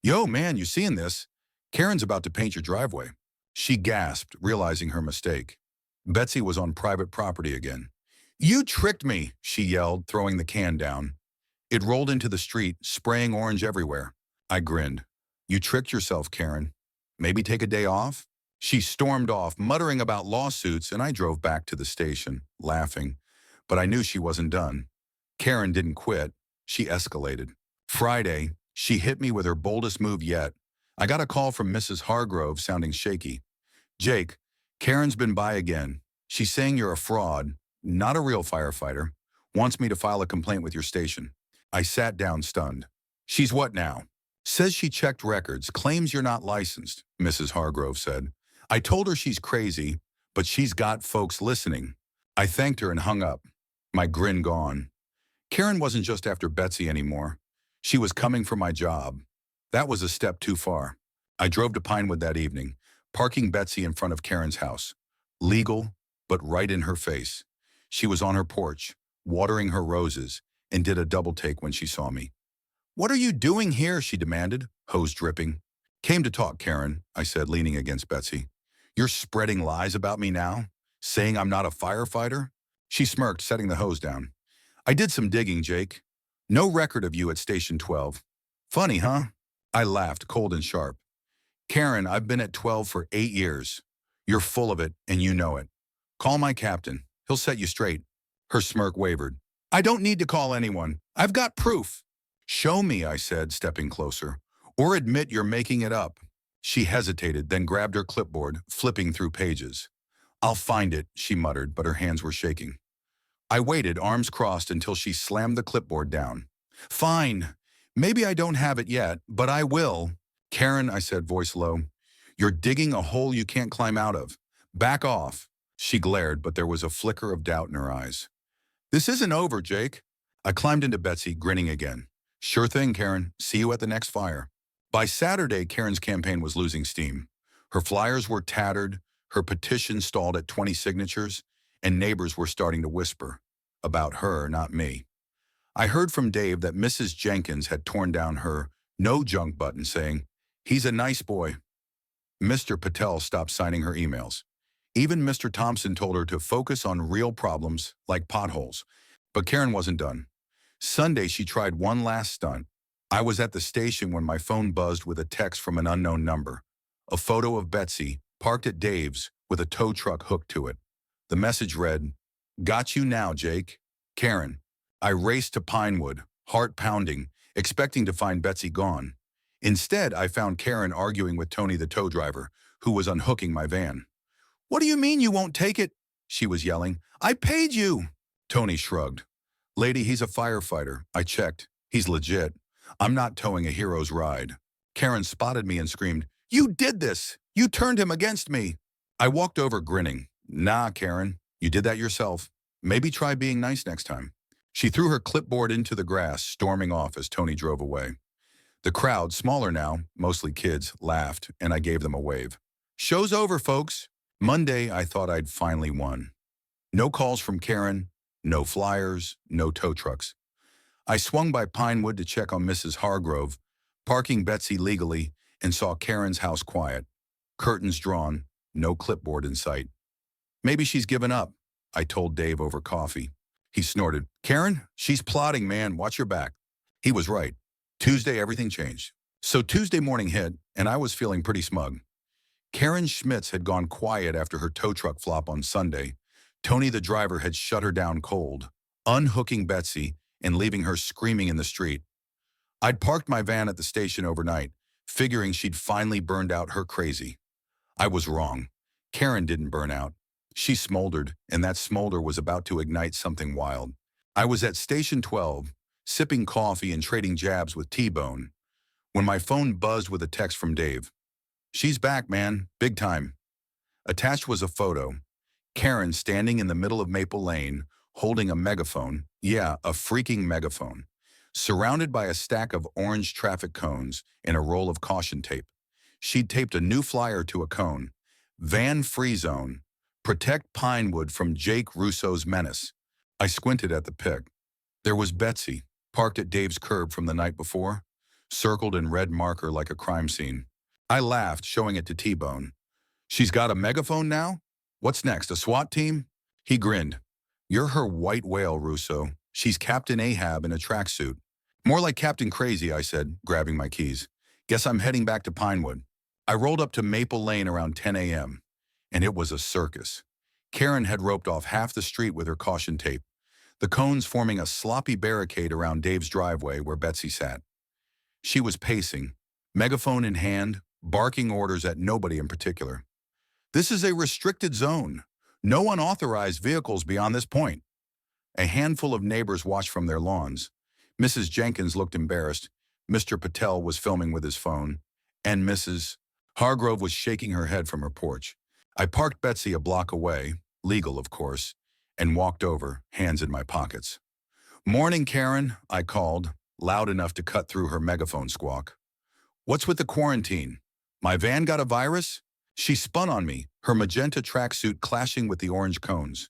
Yo, man, you seeing this? Karen's about to paint your driveway. She gasped, realizing her mistake. Betsy was on private property again. You tricked me, she yelled, throwing the can down. It rolled into the street, spraying orange everywhere. I grinned. You tricked yourself, Karen. Maybe take a day off? She stormed off, muttering about lawsuits, and I drove back to the station, laughing. But I knew she wasn't done. Karen didn't quit. She escalated. Friday, she hit me with her boldest move yet. I got a call from Mrs. Hargrove, sounding shaky. Jake, Karen's been by again. She's saying you're a fraud, not a real firefighter. Wants me to file a complaint with your station. I sat down, stunned. She's what now? Says she checked records, claims you're not licensed, Mrs. Hargrove said. I told her she's crazy, but she's got folks listening. I thanked her and hung up, my grin gone. Karen wasn't just after Betsy anymore. She was coming for my job. That was a step too far. I drove to Pinewood that evening, parking Betsy in front of Karen's house. Legal, but right in her face. She was on her porch, watering her roses, and did a double take when she saw me. What are you doing here? She demanded, hose dripping. Came to talk, Karen, I said, leaning against Betsy. You're spreading lies about me now? Saying I'm not a firefighter? She smirked, setting the hose down. I did some digging, Jake. No record of you at Station 12. Funny, huh? I laughed, cold and sharp. Karen, I've been at 12 for 8 years. You're full of it, and you know it. Call my captain. He'll set you straight. Her smirk wavered. I don't need to call anyone. I've got proof. Show me, I said, stepping closer. Or admit you're making it up. She hesitated, then grabbed her clipboard, flipping through pages. I'll find it, she muttered, but her hands were shaking. I waited, arms crossed, until she slammed the clipboard down. Fine. Maybe I don't have it yet, but I will. Karen, I said, voice low. You're digging a hole you can't climb out of. Back off. She glared, but there was a flicker of doubt in her eyes. This isn't over, Jake. I climbed into Betsy, grinning again. Sure thing, Karen. See you at the next fire. By Saturday, Karen's campaign was losing steam. Her flyers were tattered, her petition stalled at 20 signatures, and neighbors were starting to whisper. About her, not me. I heard from Dave that Mrs. Jenkins had torn down her no junk button saying, "He's a nice boy." Mr. Patel stopped signing her emails. Even Mr. Thompson told her to focus on real problems like potholes. But Karen wasn't done. Sunday, she tried one last stunt. I was at the station when my phone buzzed with a text from an unknown number. A photo of Betsy, parked at Dave's, with a tow truck hooked to it. The message read, "Got you now, Jake. Karen." I raced to Pinewood, heart pounding, expecting to find Betsy gone. Instead, I found Karen arguing with Tony the tow driver, who was unhooking my van. "What do you mean you won't take it?" she was yelling. "I paid you." Tony shrugged. "Lady, he's a firefighter. I checked. He's legit. I'm not towing a hero's ride." Karen spotted me and screamed, "You did this! You turned him against me!" I walked over grinning. "Nah, Karen, you did that yourself. Maybe try being nice next time." She threw her clipboard into the grass, storming off as Tony drove away. The crowd, smaller now, mostly kids, laughed, and I gave them a wave. Show's over, folks. Monday, I thought I'd finally won. No calls from Karen, no flyers, no tow trucks. I swung by Pinewood to check on Mrs. Hargrove, parking Betsy legally, and saw Karen's house quiet. Curtains drawn, no clipboard in sight. "Maybe she's given up," I told Dave over coffee. He snorted. "Karen, she's plotting, man. Watch your back." He was right. Tuesday, everything changed. So Tuesday morning hit, and I was feeling pretty smug. Karen Schmitz had gone quiet after her tow truck flop on Sunday. Tony, the driver, had shut her down cold, unhooking Betsy and leaving her screaming in the street. I'd parked my van at the station overnight, figuring she'd finally burned out her crazy. I was wrong. Karen didn't burn out. She smoldered, and that smolder was about to ignite something wild. I was at Station 12, sipping coffee and trading jabs with T-Bone, when my phone buzzed with a text from Dave. "She's back, man. Big time." Attached was a photo. Karen standing in the middle of Maple Lane, holding a megaphone. Yeah, a freaking megaphone. Surrounded by a stack of orange traffic cones and a roll of caution tape. She'd taped a new flyer to a cone. "Van Free Zone. Protect Pinewood from Jake Russo's menace." I squinted at the pic. There was Betsy, parked at Dave's curb from the night before, circled in red marker like a crime scene. I laughed, showing it to T-Bone. "She's got a megaphone now? What's next, a SWAT team?" He grinned. "You're her white whale, Russo. She's Captain Ahab in a tracksuit." "More like Captain Crazy," I said, grabbing my keys. "Guess I'm heading back to Pinewood." I rolled up to Maple Lane around 10 a.m., and it was a circus. Karen had roped off half the street with her caution tape, the cones forming a sloppy barricade around Dave's driveway where Betsy sat. She was pacing, megaphone in hand, barking orders at nobody in particular. "This is a restricted zone. No unauthorized vehicles beyond this point." A handful of neighbors watched from their lawns. Mrs. Jenkins looked embarrassed. Mr. Patel was filming with his phone, and Mrs. Hargrove was shaking her head from her porch. I parked Betsy a block away, legal of course, and walked over, hands in my pockets. "Morning, Karen," I called, loud enough to cut through her megaphone squawk. "What's with the quarantine? My van got a virus?" She spun on me, her magenta tracksuit clashing with the orange cones.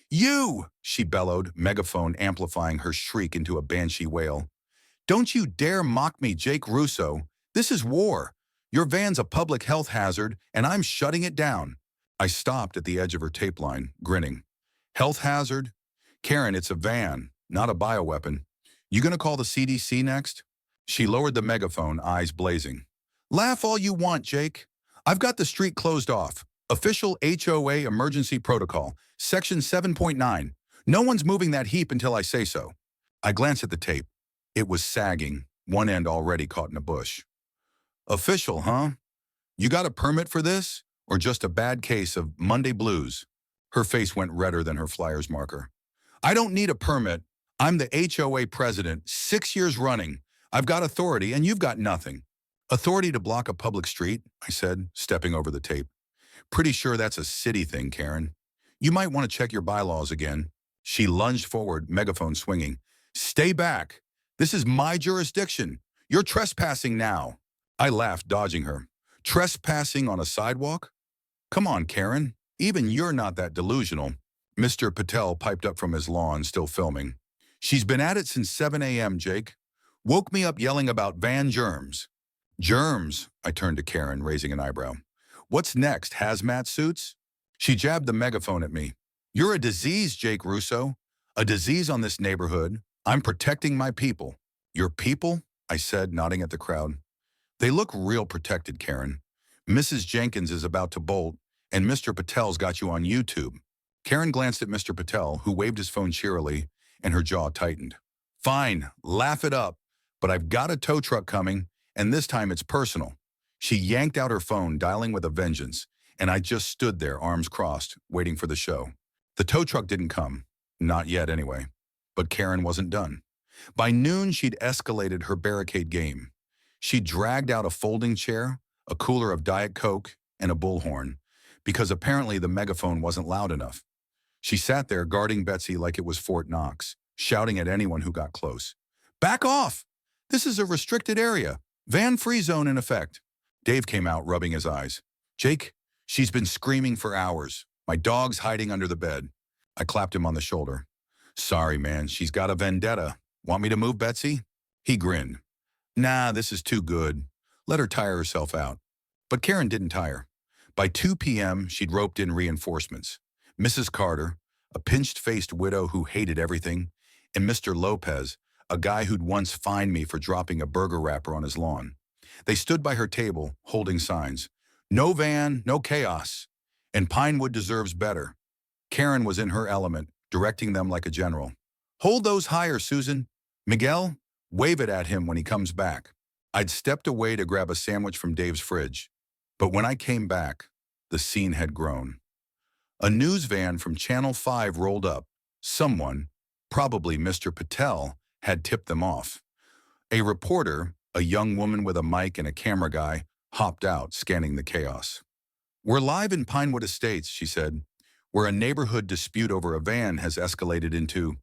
"You!" she bellowed, megaphone amplifying her shriek into a banshee wail. "Don't you dare mock me, Jake Russo. This is war. Your van's a public health hazard, and I'm shutting it down." I stopped at the edge of her tape line, grinning. "Health hazard? Karen, it's a van, not a bioweapon. You gonna call the CDC next?" She lowered the megaphone, eyes blazing. "Laugh all you want, Jake. I've got the street closed off. Official HOA emergency protocol, section 7.9. No one's moving that heap until I say so." I glanced at the tape. It was sagging, one end already caught in a bush. "Official, huh? You got a permit for this? Or just a bad case of Monday blues?" Her face went redder than her flyer's marker. "I don't need a permit. I'm the HOA president, 6 years running. I've got authority, and you've got nothing." "Authority to block a public street?" I said, stepping over the tape. "Pretty sure that's a city thing, Karen. You might want to check your bylaws again." She lunged forward, megaphone swinging. Stay back. This is my jurisdiction. You're trespassing now. I laughed, dodging her. Trespassing on a sidewalk? Come on, Karen. Even you're not that delusional. Mr. Patel piped up from his lawn, still filming. She's been at it since 7 a.m., Jake. Woke me up yelling about van germs. Germs? I turned to Karen, raising an eyebrow. What's next, hazmat suits? She jabbed the megaphone at me. You're a disease, Jake Russo. A disease on this neighborhood. I'm protecting my people. Your people? I said, nodding at the crowd. They look real protected, Karen. Mrs. Jenkins is about to bolt, and Mr. Patel's got you on YouTube. Karen glanced at Mr. Patel, who waved his phone cheerily, and her jaw tightened. Fine, laugh it up, but I've got a tow truck coming, and this time it's personal. She yanked out her phone, dialing with a vengeance, and I just stood there, arms crossed, waiting for the show. The tow truck didn't come. Not yet, anyway. But Karen wasn't done. By noon, she'd escalated her barricade game. She dragged out a folding chair, a cooler of Diet Coke, and a bullhorn, because apparently the megaphone wasn't loud enough. She sat there guarding Betsy like it was Fort Knox, shouting at anyone who got close. Back off! This is a restricted area. Van-free zone in effect. Dave came out, rubbing his eyes. Jake, she's been screaming for hours. My dog's hiding under the bed. I clapped him on the shoulder. Sorry, man, she's got a vendetta. Want me to move Betsy? He grinned. Nah, this is too good. Let her tire herself out. But Karen didn't tire. By 2 p.m., she'd roped in reinforcements. Mrs. Carter, a pinched-faced widow who hated everything, and Mr. Lopez, a guy who'd once fined me for dropping a burger wrapper on his lawn. They stood by her table, holding signs. No van, no chaos. And Pinewood deserves better. Karen was in her element, directing them like a general. Hold those higher, Susan. Miguel, wave it at him when he comes back. I'd stepped away to grab a sandwich from Dave's fridge. But when I came back, the scene had grown. A news van from Channel 5 rolled up. Someone, probably Mr. Patel, had tipped them off. A reporter, a young woman with a mic and a camera guy, hopped out, scanning the chaos. We're live in Pinewood Estates, she said, where a neighborhood dispute over a van has escalated into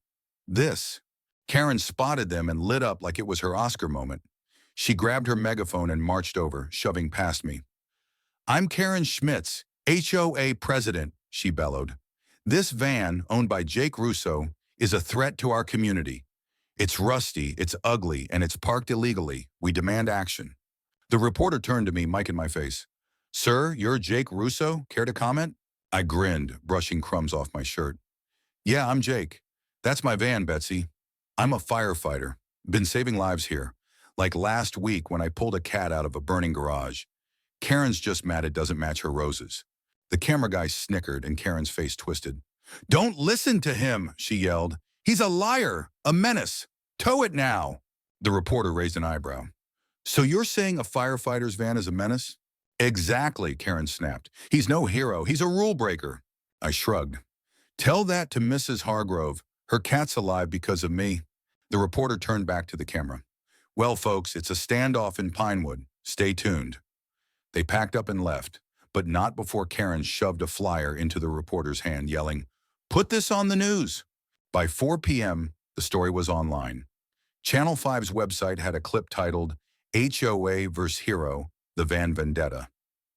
this. Karen spotted them and lit up like it was her Oscar moment. She grabbed her megaphone and marched over, shoving past me. I'm Karen Schmitz, HOA president, she bellowed. This van, owned by Jake Russo, is a threat to our community. It's rusty, it's ugly, and it's parked illegally. We demand action. The reporter turned to me, mic in my face. Sir, you're Jake Russo? Care to comment? I grinned, brushing crumbs off my shirt. Yeah, I'm Jake. That's my van, Betsy. I'm a firefighter. Been saving lives here. Like last week when I pulled a cat out of a burning garage. Karen's just mad it doesn't match her roses. The camera guy snickered and Karen's face twisted. Don't listen to him, she yelled. He's a liar, a menace. Tow it now. The reporter raised an eyebrow. So you're saying a firefighter's van is a menace? Exactly, Karen snapped. He's no hero. He's a rule breaker. I shrugged. Tell that to Mrs. Hargrove. Her cat's alive because of me. The reporter turned back to the camera. Well, folks, it's a standoff in Pinewood. Stay tuned. They packed up and left, but not before Karen shoved a flyer into the reporter's hand, yelling, Put this on the news. By 4 p.m., the story was online. Channel 5's website had a clip titled, HOA vs. Hero, The Van Vendetta.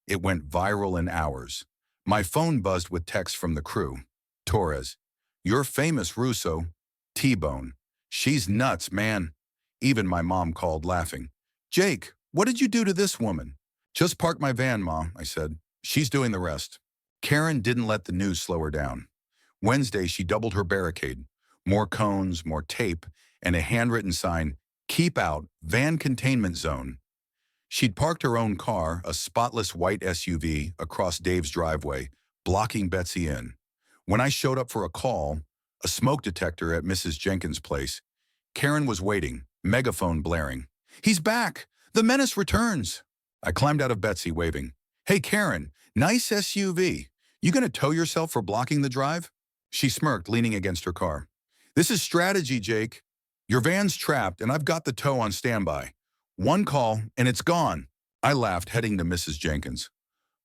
It went viral in hours. My phone buzzed with texts from the crew. Torres, you're famous, Russo. T-Bone, she's nuts, man. Even my mom called, laughing. Jake, what did you do to this woman? Just park my van, Mom, I said. She's doing the rest. Karen didn't let the news slow her down. Wednesday, she doubled her barricade. More cones, more tape, and a handwritten sign, Keep Out, Van Containment Zone. She'd parked her own car, a spotless white SUV, across Dave's driveway, blocking Betsy in. When I showed up for a call, a smoke detector at Mrs. Jenkins' place, Karen was waiting, megaphone blaring. He's back! The menace returns! I climbed out of Betsy, waving. Hey, Karen, nice SUV. You gonna tow yourself for blocking the drive? She smirked, leaning against her car. This is strategy, Jake. Your van's trapped, and I've got the tow on standby. One call, and it's gone. I laughed, heading to Mrs. Jenkins.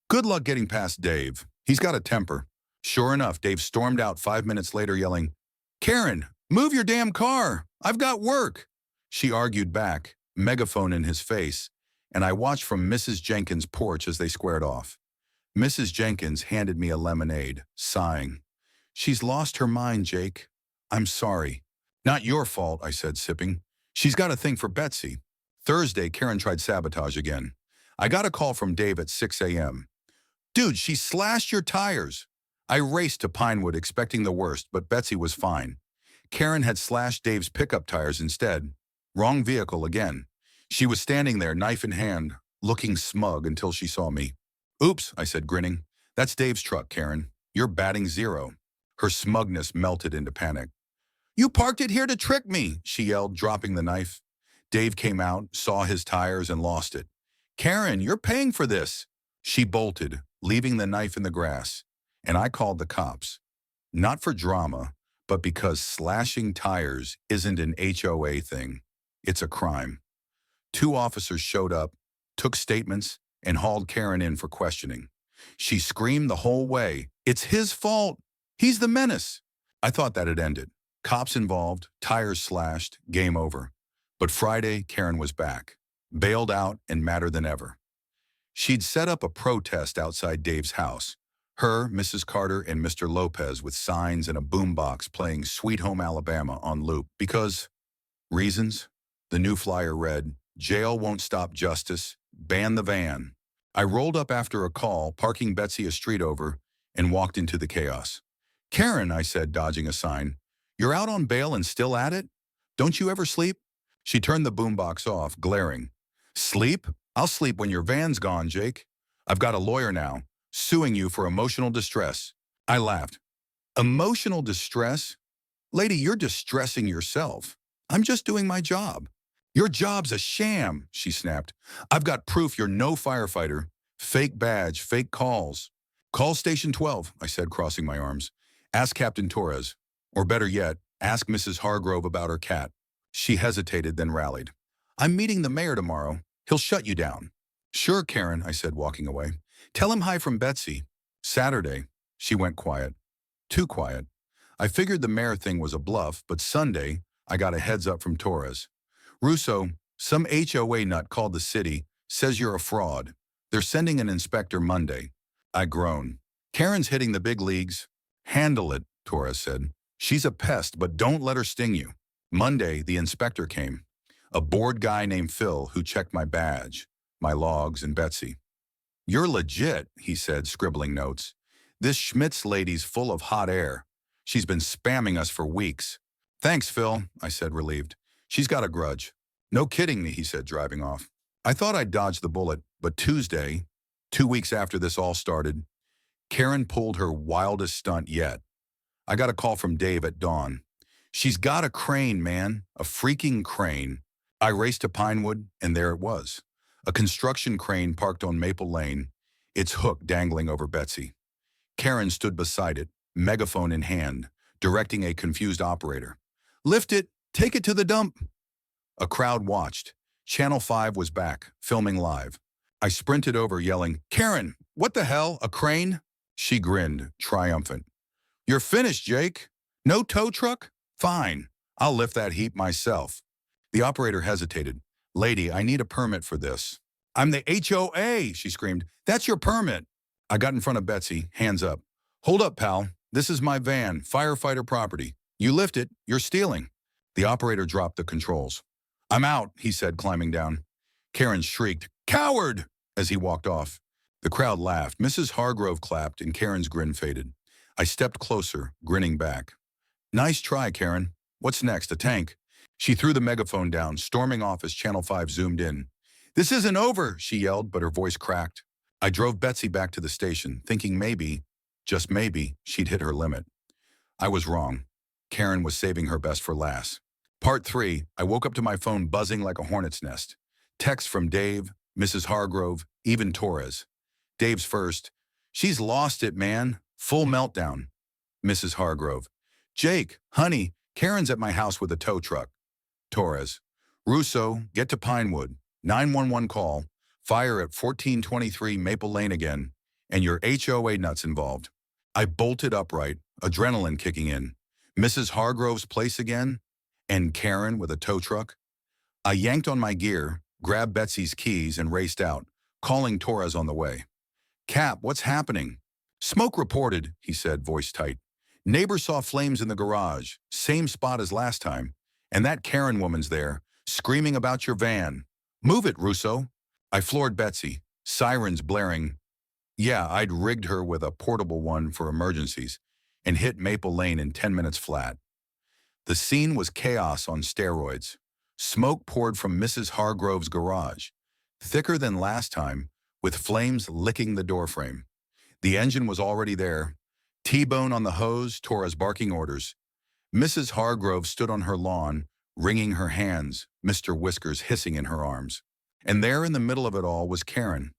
Good luck getting past Dave. He's got a temper. Sure enough, Dave stormed out 5 minutes later, yelling, Karen, Move your damn car. I've got work. She argued back, megaphone in his face, and I watched from Mrs. Jenkins' porch as they squared off. Mrs. Jenkins handed me a lemonade, sighing. She's lost her mind, Jake. I'm sorry. Not your fault, I said, sipping. She's got a thing for Betsy. Thursday, Karen tried sabotage again. I got a call from Dave at 6 a.m. Dude, she slashed your tires. I raced to Pinewood expecting the worst, but Betsy was fine. Karen had slashed Dave's pickup tires instead. Wrong vehicle again. She was standing there, knife in hand, looking smug until she saw me. Oops, I said, grinning. That's Dave's truck, Karen. You're batting 0. Her smugness melted into panic. You parked it here to trick me, she yelled, dropping the knife. Dave came out, saw his tires, and lost it. Karen, you're paying for this. She bolted, leaving the knife in the grass, and I called the cops. Not for drama, but because slashing tires isn't an HOA thing. It's a crime. 2 officers showed up, took statements, and hauled Karen in for questioning. She screamed the whole way, "It's his fault. He's the menace." I thought that had ended. Cops involved, tires slashed, game over. But Friday, Karen was back, bailed out and madder than ever. She'd set up a protest outside Dave's house. Her, Mrs. Carter, and Mr. Lopez with signs and a boombox playing Sweet Home Alabama on loop because reasons. The new flyer read, "Jail won't stop justice. Ban the van." I rolled up after a call, parking Betsy a street over, and walked into the chaos. Karen, I said, dodging a sign, you're out on bail and still at it? Don't you ever sleep? She turned the boombox off, glaring. Sleep? I'll sleep when your van's gone, Jake. I've got a lawyer now, suing you for emotional distress. I laughed. Emotional distress? Lady, you're distressing yourself. I'm just doing my job. Your job's a sham, she snapped. I've got proof you're no firefighter. Fake badge, fake calls. Call Station 12, I said, crossing my arms. Ask Captain Torres. Or better yet, ask Mrs. Hargrove about her cat. She hesitated, then rallied. I'm meeting the mayor tomorrow. He'll shut you down. Sure, Karen, I said, walking away. Tell him hi from Betsy. Saturday, she went quiet. Too quiet. I figured the mayor thing was a bluff, but Sunday, I got a heads up from Torres. Russo, some HOA nut called the city, says you're a fraud. They're sending an inspector Monday. I groan. Karen's hitting the big leagues. Handle it, Torres said. She's a pest, but don't let her sting you. Monday, the inspector came. A bored guy named Phil who checked my badge, my logs, and Betsy. You're legit, he said, scribbling notes. This Schmitz lady's full of hot air. She's been spamming us for weeks. Thanks, Phil, I said, relieved. She's got a grudge. No kidding me, he said, driving off. I thought I'd dodged the bullet, but Tuesday, 2 weeks after this all started, Karen pulled her wildest stunt yet. I got a call from Dave at dawn. She's got a crane, man, a freaking crane. I raced to Pinewood, and there it was. A construction crane parked on Maple Lane, its hook dangling over Betsy. Karen stood beside it, megaphone in hand, directing a confused operator. Lift it, take it to the dump. A crowd watched. Channel 5 was back, filming live. I sprinted over, yelling, Karen, what the hell, a crane? She grinned, triumphant. You're finished, Jake. No tow truck? Fine, I'll lift that heap myself. The operator hesitated. Lady, I need a permit for this. I'm the HOA, she screamed. That's your permit. I got in front of Betsy, hands up. Hold up, pal. This is my van, Firefighter property. You lift it, you're stealing. The operator dropped the controls. I'm out, he said, climbing down. Karen shrieked, Coward! As he walked off. The crowd laughed. Mrs. Hargrove clapped, and Karen's grin faded. I stepped closer, grinning back. Nice try, Karen. What's next, a tank? She threw the megaphone down, storming off as Channel 5 zoomed in. This isn't over, she yelled, but her voice cracked. I drove Betsy back to the station, thinking maybe, just maybe, she'd hit her limit. I was wrong. Karen was saving her best for last. Part 3, I woke up to my phone buzzing like a hornet's nest. Texts from Dave, Mrs. Hargrove, even Torres. Dave's first. She's lost it, man. Full meltdown. Mrs. Hargrove. Jake, honey, Karen's at my house with a tow truck. Torres. Russo, get to Pinewood. 911 call. Fire at 1423 Maple Lane again. And your HOA nuts involved. I bolted upright, adrenaline kicking in. Mrs. Hargrove's place again? And Karen with a tow truck? I yanked on my gear, grabbed Betsy's keys, and raced out, calling Torres on the way. Cap, what's happening? Smoke reported, he said, voice tight. Neighbor saw flames in the garage, same spot as last time. And that Karen woman's there, screaming about your van. Move it, Russo. I floored Betsy, sirens blaring. Yeah, I'd rigged her with a portable one for emergencies and hit Maple Lane in 10 minutes flat. The scene was chaos on steroids. Smoke poured from Mrs. Hargrove's garage, thicker than last time, with flames licking the doorframe. The engine was already there. T-bone on the hose, Torres barking orders. Mrs. Hargrove stood on her lawn, wringing her hands, Mr. Whiskers hissing in her arms. And there in the middle of it all was Karen.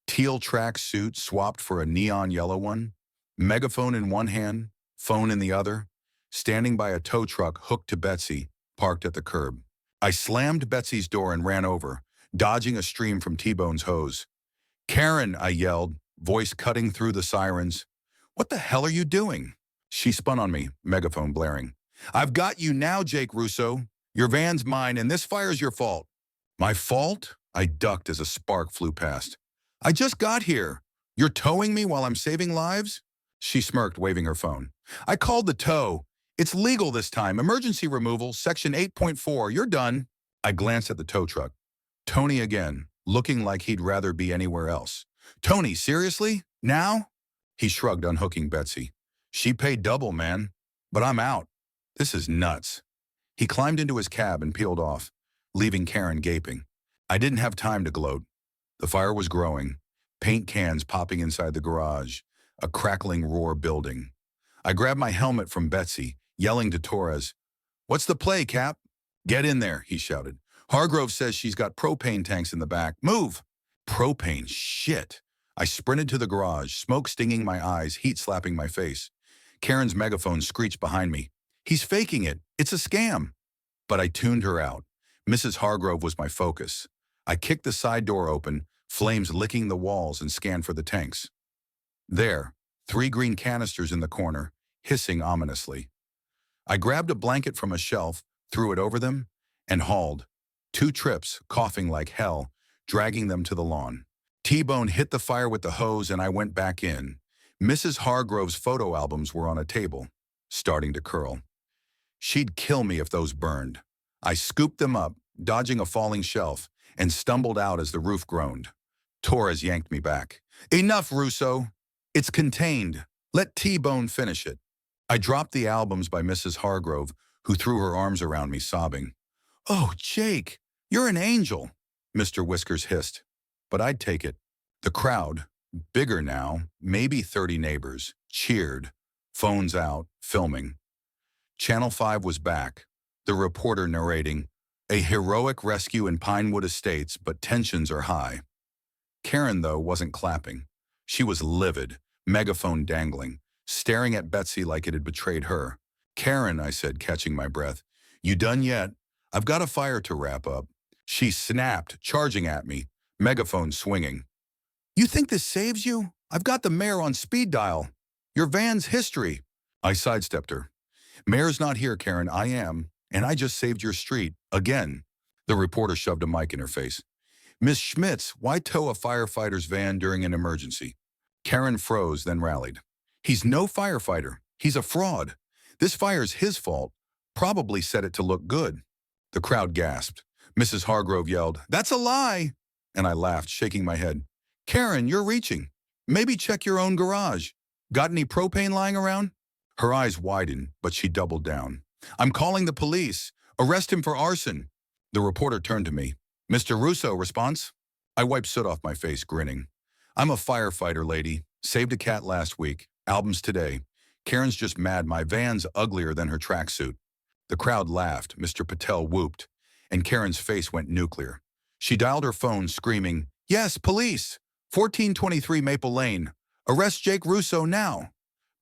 Teal track suit swapped for a neon yellow one, megaphone in one hand, phone in the other, standing by a tow truck hooked to Betsy, parked at the curb. I slammed Betsy's door and ran over, dodging a stream from T-Bone's hose. Karen, I yelled, voice cutting through the sirens. What the hell are you doing? She spun on me, megaphone blaring. I've got you now, Jake Russo. Your van's mine, and this fire's your fault. My fault? I ducked as a spark flew past. I just got here. You're towing me while I'm saving lives? She smirked, waving her phone. I called the tow. It's legal this time. Emergency removal, section 8.4. You're done. I glanced at the tow truck. Tony again, looking like he'd rather be anywhere else. Tony, seriously? Now? He shrugged, unhooking Betsy. She paid double, man. But I'm out. This is nuts. He climbed into his cab and peeled off, leaving Karen gaping. I didn't have time to gloat. The fire was growing, paint cans popping inside the garage, a crackling roar building. I grabbed my helmet from Betsy, yelling to Torres, What's the play, Cap? Get in there, he shouted. Hargrove says she's got propane tanks in the back. Move! Propane, shit. I sprinted to the garage, smoke stinging my eyes, heat slapping my face. Karen's megaphone screeched behind me. He's faking it. It's a scam. But I tuned her out. Mrs. Hargrove was my focus. I kicked the side door open, flames licking the walls, and scanned for the tanks. There, 3 green canisters in the corner, hissing ominously. I grabbed a blanket from a shelf, threw it over them, and hauled. 2 trips, coughing like hell, dragging them to the lawn. T-Bone hit the fire with the hose and I went back in. Mrs. Hargrove's photo albums were on a table, starting to curl. She'd kill me if those burned. I scooped them up, dodging a falling shelf, and stumbled out as the roof groaned. Torres yanked me back. Enough, Russo. It's contained. Let T-Bone finish it. I dropped the albums by Mrs. Hargrove, who threw her arms around me, sobbing. Oh, Jake, you're an angel, Mr. Whiskers hissed. But I'd take it. The crowd, bigger now, maybe 30 neighbors, cheered, phones out, filming. Channel 5 was back, the reporter narrating, a heroic rescue in Pinewood Estates, but tensions are high. Karen, though, wasn't clapping. She was livid, megaphone dangling, staring at Betsy like it had betrayed her. Karen, I said, catching my breath, you done yet? I've got a fire to wrap up. She snapped, charging at me, megaphone swinging. You think this saves you? I've got the mayor on speed dial. Your van's history. I sidestepped her. Mayor's not here, Karen. I am. And I just saved your street. Again. The reporter shoved a mic in her face. Miss Schmitz, why tow a firefighter's van during an emergency? Karen froze, then rallied. He's no firefighter. He's a fraud. This fire's his fault. Probably set it to look good. The crowd gasped. Mrs. Hargrove yelled, That's a lie! And I laughed, shaking my head. Karen, you're reaching. Maybe check your own garage. Got any propane lying around? Her eyes widened, but she doubled down. I'm calling the police. Arrest him for arson. The reporter turned to me. Mr. Russo, response? I wiped soot off my face, grinning. I'm a firefighter, lady. Saved a cat last week. Albums today. Karen's just mad my van's uglier than her tracksuit. The crowd laughed. Mr. Patel whooped. And Karen's face went nuclear. She dialed her phone, screaming, Yes, police! 1423 Maple Lane. Arrest Jake Russo now.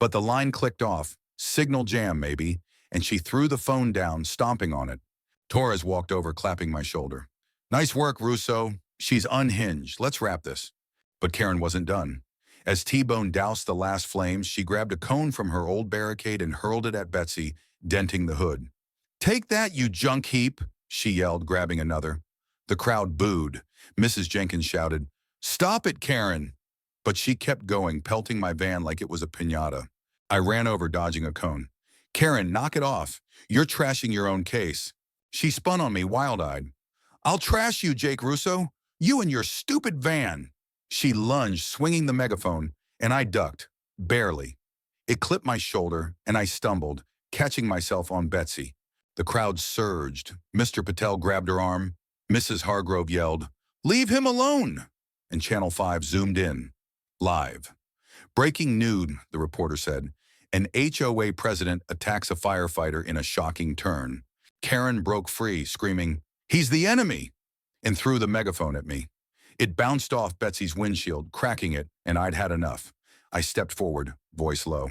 But the line clicked off. Signal jam, maybe. And she threw the phone down, stomping on it. Torres walked over, clapping my shoulder. Nice work, Russo. She's unhinged. Let's wrap this. But Karen wasn't done. As T-Bone doused the last flames, she grabbed a cone from her old barricade and hurled it at Betsy, denting the hood. "Take that, you junk heap," she yelled, grabbing another. The crowd booed. Mrs. Jenkins shouted, "Stop it, Karen!" But she kept going, pelting my van like it was a piñata. I ran over, dodging a cone. "Karen, knock it off. You're trashing your own case." She spun on me, wild-eyed. "I'll trash you, Jake Russo. You and your stupid van." She lunged, swinging the megaphone, and I ducked, barely. It clipped my shoulder, and I stumbled, catching myself on Betsy. The crowd surged. Mr. Patel grabbed her arm. Mrs. Hargrove yelled, "Leave him alone!" And Channel 5 zoomed in. Live. "Breaking news," the reporter said. "An HOA president attacks a firefighter in a shocking turn." Karen broke free, screaming, "He's the enemy!" and threw the megaphone at me. It bounced off Betsy's windshield, cracking it, and I'd had enough. I stepped forward, voice low.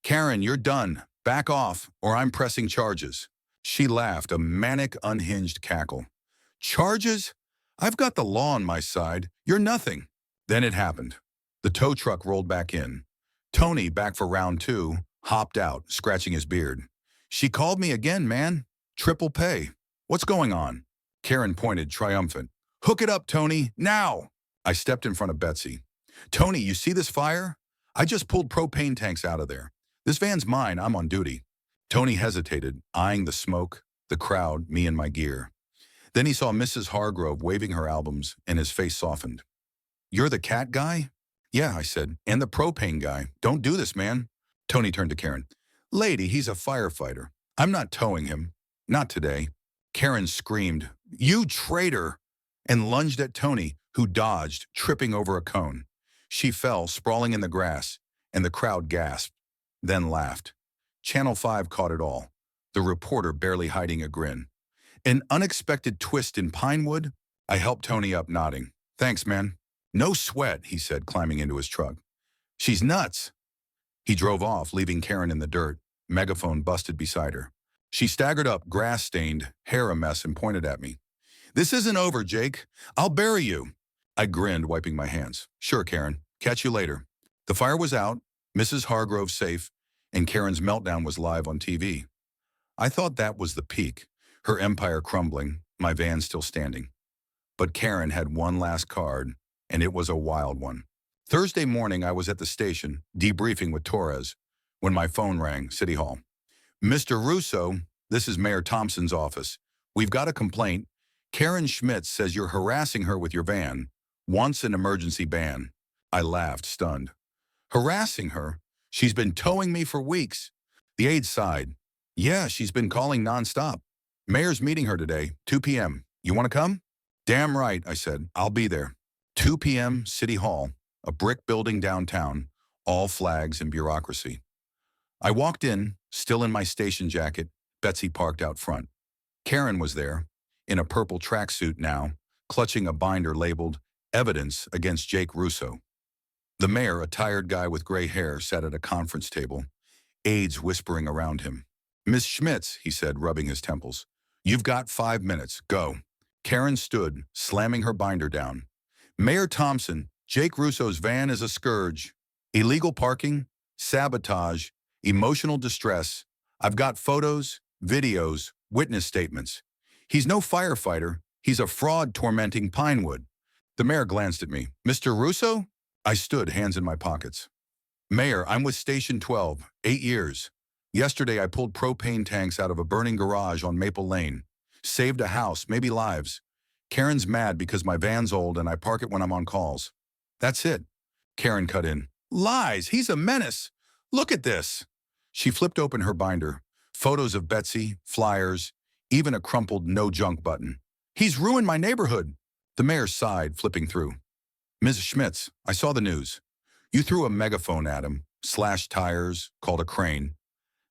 "Karen, you're done. Back off, or I'm pressing charges." She laughed, a manic, unhinged cackle. "Charges? I've got the law on my side. You're nothing." Then it happened. The tow truck rolled back in. Tony, back for round 2, hopped out, scratching his beard. "She called me again, man. Triple pay. What's going on?" Karen pointed, triumphant. "Hook it up, Tony, now!" I stepped in front of Betsy. "Tony, you see this fire? I just pulled propane tanks out of there. This van's mine, I'm on duty." Tony hesitated, eyeing the smoke, the crowd, me and my gear. Then he saw Mrs. Hargrove waving her albums, and his face softened. "You're the cat guy?" "Yeah," I said, "and the propane guy. Don't do this, man." Tony turned to Karen. "Lady, he's a firefighter. I'm not towing him. Not today." Karen screamed, "You traitor!" and lunged at Tony, who dodged, tripping over a cone. She fell, sprawling in the grass, and the crowd gasped, then laughed. Channel 5 caught it all, the reporter barely hiding a grin. "An unexpected twist in Pinewood?" I helped Tony up, nodding. "Thanks, man." "No sweat," he said, climbing into his truck. "She's nuts." He drove off, leaving Karen in the dirt, megaphone busted beside her. She staggered up, grass-stained, hair a mess, and pointed at me. "This isn't over, Jake. I'll bury you." I grinned, wiping my hands. "Sure, Karen. Catch you later." The fire was out, Mrs. Hargrove safe, and Karen's meltdown was live on TV. I thought that was the peak, her empire crumbling, my van still standing. But Karen had one last card, and it was a wild one. Thursday morning, I was at the station, debriefing with Torres, when my phone rang, City Hall. "Mr. Russo, this is Mayor Thompson's office. We've got a complaint. Karen Schmitz says you're harassing her with your van. Wants an emergency ban." I laughed, stunned. "Harassing her? She's been towing me for weeks." The aide sighed. "Yeah, she's been calling nonstop. Mayor's meeting her today, 2 p.m. You want to come?" "Damn right," I said. "I'll be there." 2 p.m., City Hall, a brick building downtown, all flags and bureaucracy. I walked in, still in my station jacket. Betsy parked out front. Karen was there, in a purple tracksuit now, clutching a binder labeled "Evidence Against Jake Russo." The mayor, a tired guy with gray hair, sat at a conference table, aides whispering around him. "Miss Schmitz," he said, rubbing his temples. "You've got 5 minutes. Go." Karen stood, slamming her binder down. "Mayor Thompson, Jake Russo's van is a scourge. Illegal parking, sabotage, emotional distress. I've got photos, videos, witness statements. He's no firefighter. He's a fraud tormenting Pinewood." The mayor glanced at me. "Mr. Russo?" I stood, hands in my pockets. "Mayor, I'm with Station 12, 8 years. Yesterday I pulled propane tanks out of a burning garage on Maple Lane. Saved a house, maybe lives. Karen's mad because my van's old and I park it when I'm on calls. That's it." Karen cut in. "Lies! He's a menace! Look at this!" She flipped open her binder. Photos of Betsy, flyers, even a crumpled no junk button. "He's ruined my neighborhood." The mayor sighed, flipping through. "Ms. Schmitz, I saw the news. You threw a megaphone at him, slashed tires, called a crane.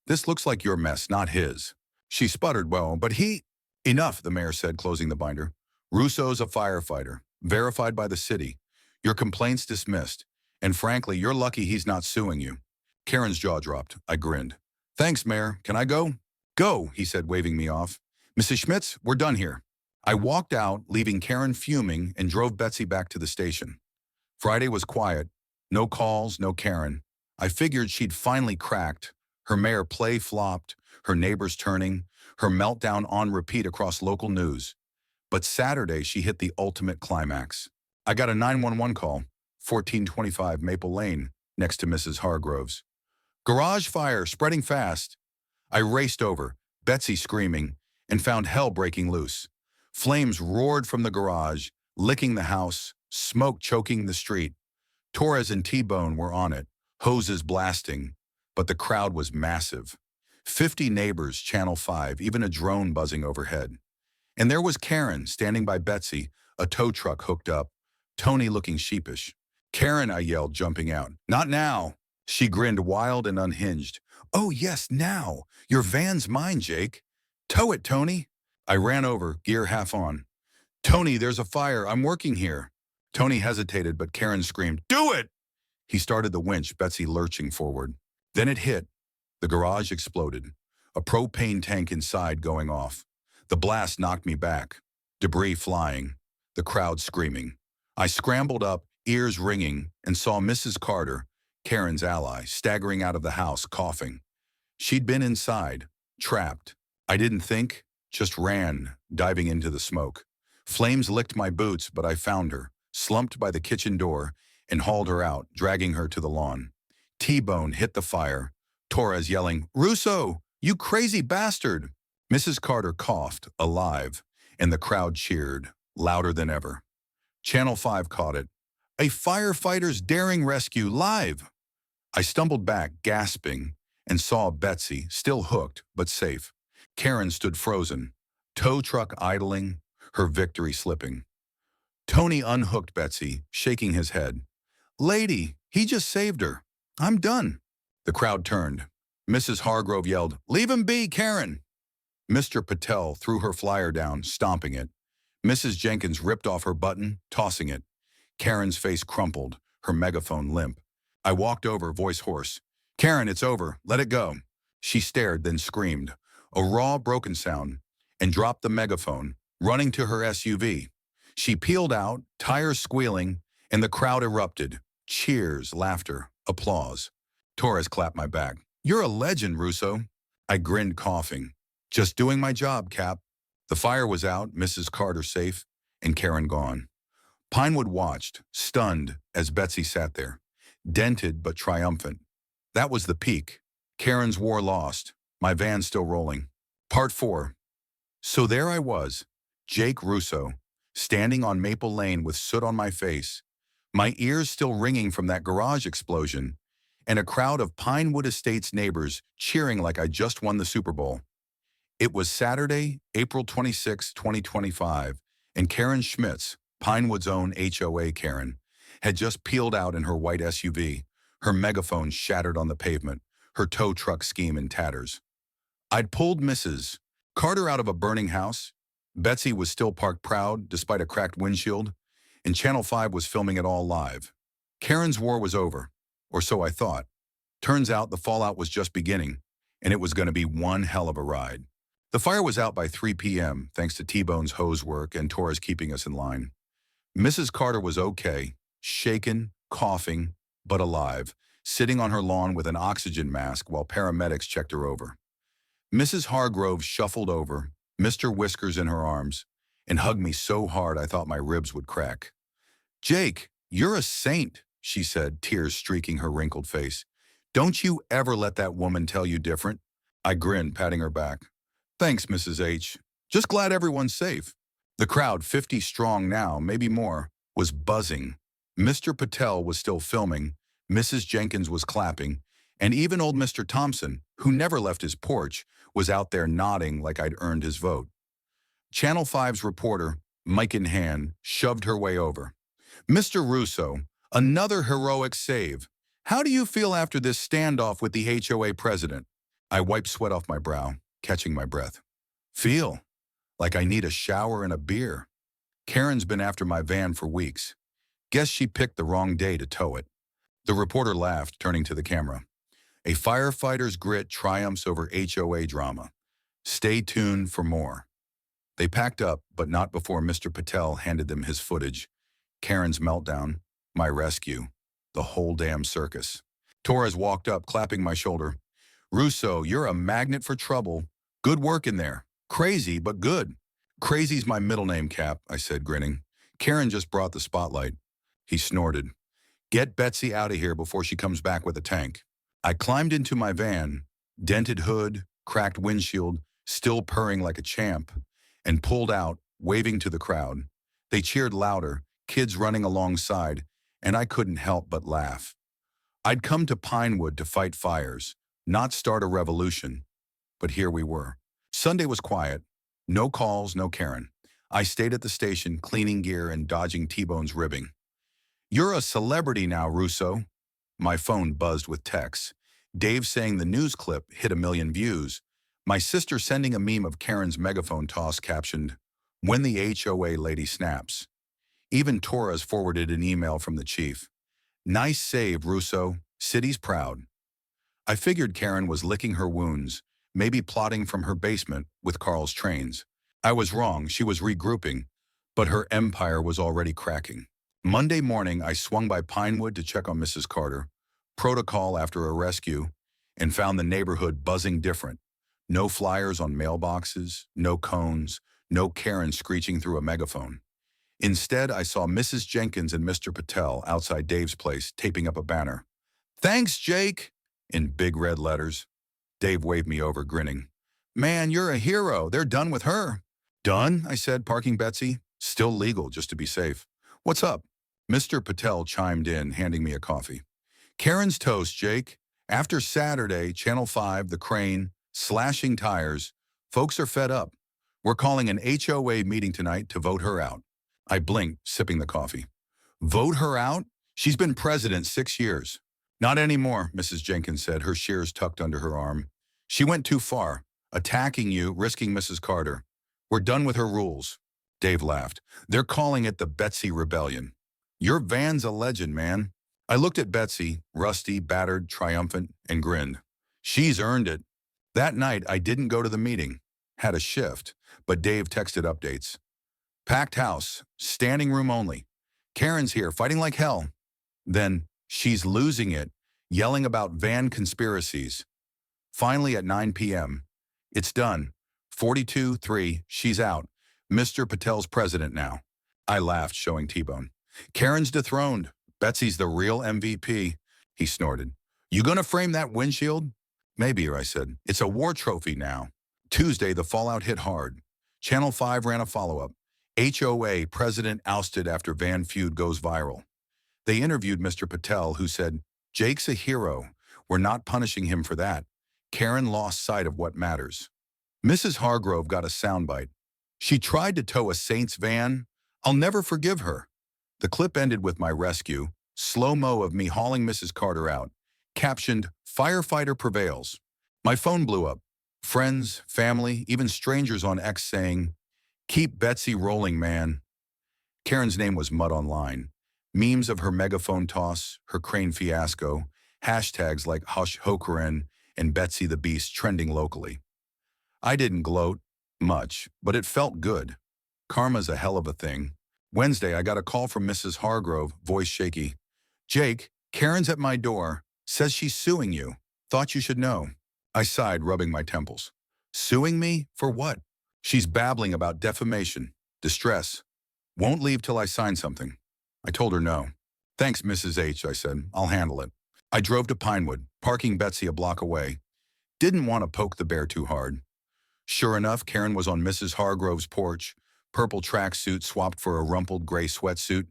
This looks like your mess, not his." She sputtered, "Well, but he—" "Enough," the mayor said, closing the binder. "Russo's a firefighter, verified by the city. Your complaint's dismissed. And frankly, you're lucky he's not suing you." Karen's jaw dropped. I grinned. "Thanks, Mayor. Can I go?" "Go," he said, waving me off. "Mrs. Schmitz, we're done here." I walked out, leaving Karen fuming, and drove Betsy back to the station. Friday was quiet. No calls, no Karen. I figured she'd finally cracked, Her mayor play flopped, her neighbors turning, her meltdown on repeat across local news. But Saturday, she hit the ultimate climax. I got a 911 call, 1425 Maple Lane, next to Mrs. Hargrove's. Garage fire, spreading fast. I raced over, Betsy screaming, and found hell breaking loose. Flames roared from the garage, licking the house, smoke choking the street. Torres and T-Bone were on it, hoses blasting, but the crowd was massive. 50 neighbors, Channel 5, even a drone buzzing overhead. And there was Karen standing by Betsy, a tow truck hooked up, Tony looking sheepish. Karen, I yelled, jumping out. Not now. She grinned wild and unhinged. Oh, yes, now. Your van's mine, Jake. Tow it, Tony. I ran over, gear half on. Tony, there's a fire. I'm working here. Tony hesitated, but Karen screamed, Do it! He started the winch, Betsy lurching forward. Then it hit. The garage exploded. A propane tank inside going off. The blast knocked me back. Debris flying. The crowd screaming. I scrambled up, ears ringing, and saw Mrs. Carter, Karen's ally, staggering out of the house, coughing. She'd been inside, trapped. I didn't think, just ran, diving into the smoke. Flames licked my boots, but I found her, slumped by the kitchen door, and hauled her out, dragging her to the lawn. T-Bone hit the fire, Torres yelling, Russo, you crazy bastard! Mrs. Carter coughed, alive, and the crowd cheered, louder than ever. Channel 5 caught it. A firefighter's daring rescue live! I stumbled back, gasping, and saw Betsy, still hooked, but safe. Karen stood frozen, tow truck idling, her victory slipping. Tony unhooked Betsy, shaking his head. Lady, he just saved her. I'm done. The crowd turned. Mrs. Hargrove yelled, Leave him be, Karen! Mr. Patel threw her flyer down, stomping it. Mrs. Jenkins ripped off her button, tossing it. Karen's face crumpled, her megaphone limp. I walked over, voice hoarse. Karen, it's over. Let it go. She stared, then screamed, a raw, broken sound, and dropped the megaphone, running to her SUV. She peeled out, tires squealing, and the crowd erupted. Cheers, laughter, applause. Torres clapped my back. You're a legend, Russo. I grinned, coughing. Just doing my job, Cap. The fire was out, Mrs. Carter safe, and Karen gone. Pinewood watched, stunned, as Betsy sat there, dented but triumphant. That was the peak. Karen's war lost, my van still rolling. Part 4. So there I was, Jake Russo, standing on Maple Lane with soot on my face, my ears still ringing from that garage explosion, and a crowd of Pinewood Estates neighbors cheering like I just won the Super Bowl. It was Saturday, April 26, 2025, and Karen Schmitz, Pinewood's own HOA Karen, had just peeled out in her white SUV, her megaphone shattered on the pavement, her tow truck scheme in tatters. I'd pulled Mrs. Carter out of a burning house. Betsy was still parked proud, despite a cracked windshield, and Channel 5 was filming it all live. Karen's war was over, or so I thought. Turns out the fallout was just beginning, and it was going to be one hell of a ride. The fire was out by 3 p.m., thanks to T-Bone's hose work and Torres keeping us in line. Mrs. Carter was okay, shaken, coughing, but alive, sitting on her lawn with an oxygen mask while paramedics checked her over. Mrs. Hargrove shuffled over, Mr. Whiskers in her arms, and hugged me so hard I thought my ribs would crack. Jake, you're a saint, she said, tears streaking her wrinkled face. Don't you ever let that woman tell you different. I grinned, patting her back. Thanks, Mrs. H. Just glad everyone's safe. The crowd, 50 strong now, maybe more, was buzzing. Mr. Patel was still filming, Mrs. Jenkins was clapping, and even old Mr. Thompson, who never left his porch, was out there nodding like I'd earned his vote. Channel 5's reporter, mic in hand, shoved her way over. Mr. Russo, another heroic save. How do you feel after this standoff with the HOA president? I wiped sweat off my brow, catching my breath. Feel like I need a shower and a beer. Karen's been after my van for weeks. Guess she picked the wrong day to tow it. The reporter laughed, turning to the camera. A firefighter's grit triumphs over HOA drama. Stay tuned for more. They packed up, but not before Mr. Patel handed them his footage. Karen's meltdown, my rescue, the whole damn circus. Torres walked up, clapping my shoulder. Russo, you're a magnet for trouble. Good work in there. Crazy, but good. Crazy's my middle name, Cap, I said, grinning. Karen just brought the spotlight. He snorted. Get Betsy out of here before she comes back with a tank. I climbed into my van, dented hood, cracked windshield, still purring like a champ, and pulled out, waving to the crowd. They cheered louder, kids running alongside, and I couldn't help but laugh. I'd come to Pinewood to fight fires, not start a revolution. But here we were. Sunday was quiet. No calls, no Karen. I stayed at the station, cleaning gear and dodging T-Bone's ribbing. You're a celebrity now, Russo. My phone buzzed with texts. Dave saying the news clip hit 1 million views. My sister sending a meme of Karen's megaphone toss captioned, "When the HOA lady snaps." Even Torres forwarded an email from the chief. Nice save, Russo. City's proud. I figured Karen was licking her wounds, maybe plotting from her basement with Carl's trains. I was wrong, she was regrouping, but her empire was already cracking. Monday morning, I swung by Pinewood to check on Mrs. Carter, protocol after a rescue, and found the neighborhood buzzing different. No flyers on mailboxes, no cones, no Karen screeching through a megaphone. Instead, I saw Mrs. Jenkins and Mr. Patel outside Dave's place taping up a banner. Thanks, Jake, in big red letters. Dave waved me over, grinning. Man, you're a hero. They're done with her. Done, I said, parking Betsy. Still legal, just to be safe. What's up? Mr. Patel chimed in, handing me a coffee. Karen's toast, Jake. After Saturday, Channel 5, The Crane, slashing tires, folks are fed up. We're calling an HOA meeting tonight to vote her out. I blinked, sipping the coffee. Vote her out? She's been president 6 years. Not anymore, Mrs. Jenkins said, her shears tucked under her arm. She went too far, attacking you, risking Mrs. Carter. We're done with her rules. Dave laughed. They're calling it the Betsy Rebellion. Your van's a legend, man. I looked at Betsy, rusty, battered, triumphant, and grinned. She's earned it. That night, I didn't go to the meeting. Had a shift, but Dave texted updates. Packed house, standing room only. Karen's here, fighting like hell. Then, she's losing it, yelling about van conspiracies. Finally at 9 p.m. It's done. 42-3, she's out. Mr. Patel's president now. I laughed, showing T-Bone. Karen's dethroned. Betsy's the real MVP. He snorted. You gonna frame that windshield? Maybe, I said. It's a war trophy now. Tuesday, the fallout hit hard. Channel 5 ran a follow-up. HOA president ousted after van feud goes viral. They interviewed Mr. Patel, who said, Jake's a hero. We're not punishing him for that. Karen lost sight of what matters. Mrs. Hargrove got a soundbite. She tried to tow a Saints van. I'll never forgive her. The clip ended with my rescue, slow-mo of me hauling Mrs. Carter out, captioned, Firefighter prevails. My phone blew up. Friends, family, even strangers on X saying, keep Betsy rolling, man. Karen's name was mud online. Memes of her megaphone toss, her crane fiasco, hashtags like HOA Karen and Betsy the Beast trending locally. I didn't gloat much, but it felt good. Karma's a hell of a thing. Wednesday, I got a call from Mrs. Hargrove, voice shaky. Jake, Karen's at my door, says she's suing you. Thought you should know. I sighed, rubbing my temples. Suing me? For what? She's babbling about defamation, distress. Won't leave till I sign something. I told her no. Thanks, Mrs. H, I said. I'll handle it. I drove to Pinewood, parking Betsy a block away. Didn't want to poke the bear too hard. Sure enough, Karen was on Mrs. Hargrove's porch, purple tracksuit swapped for a rumpled gray sweatsuit,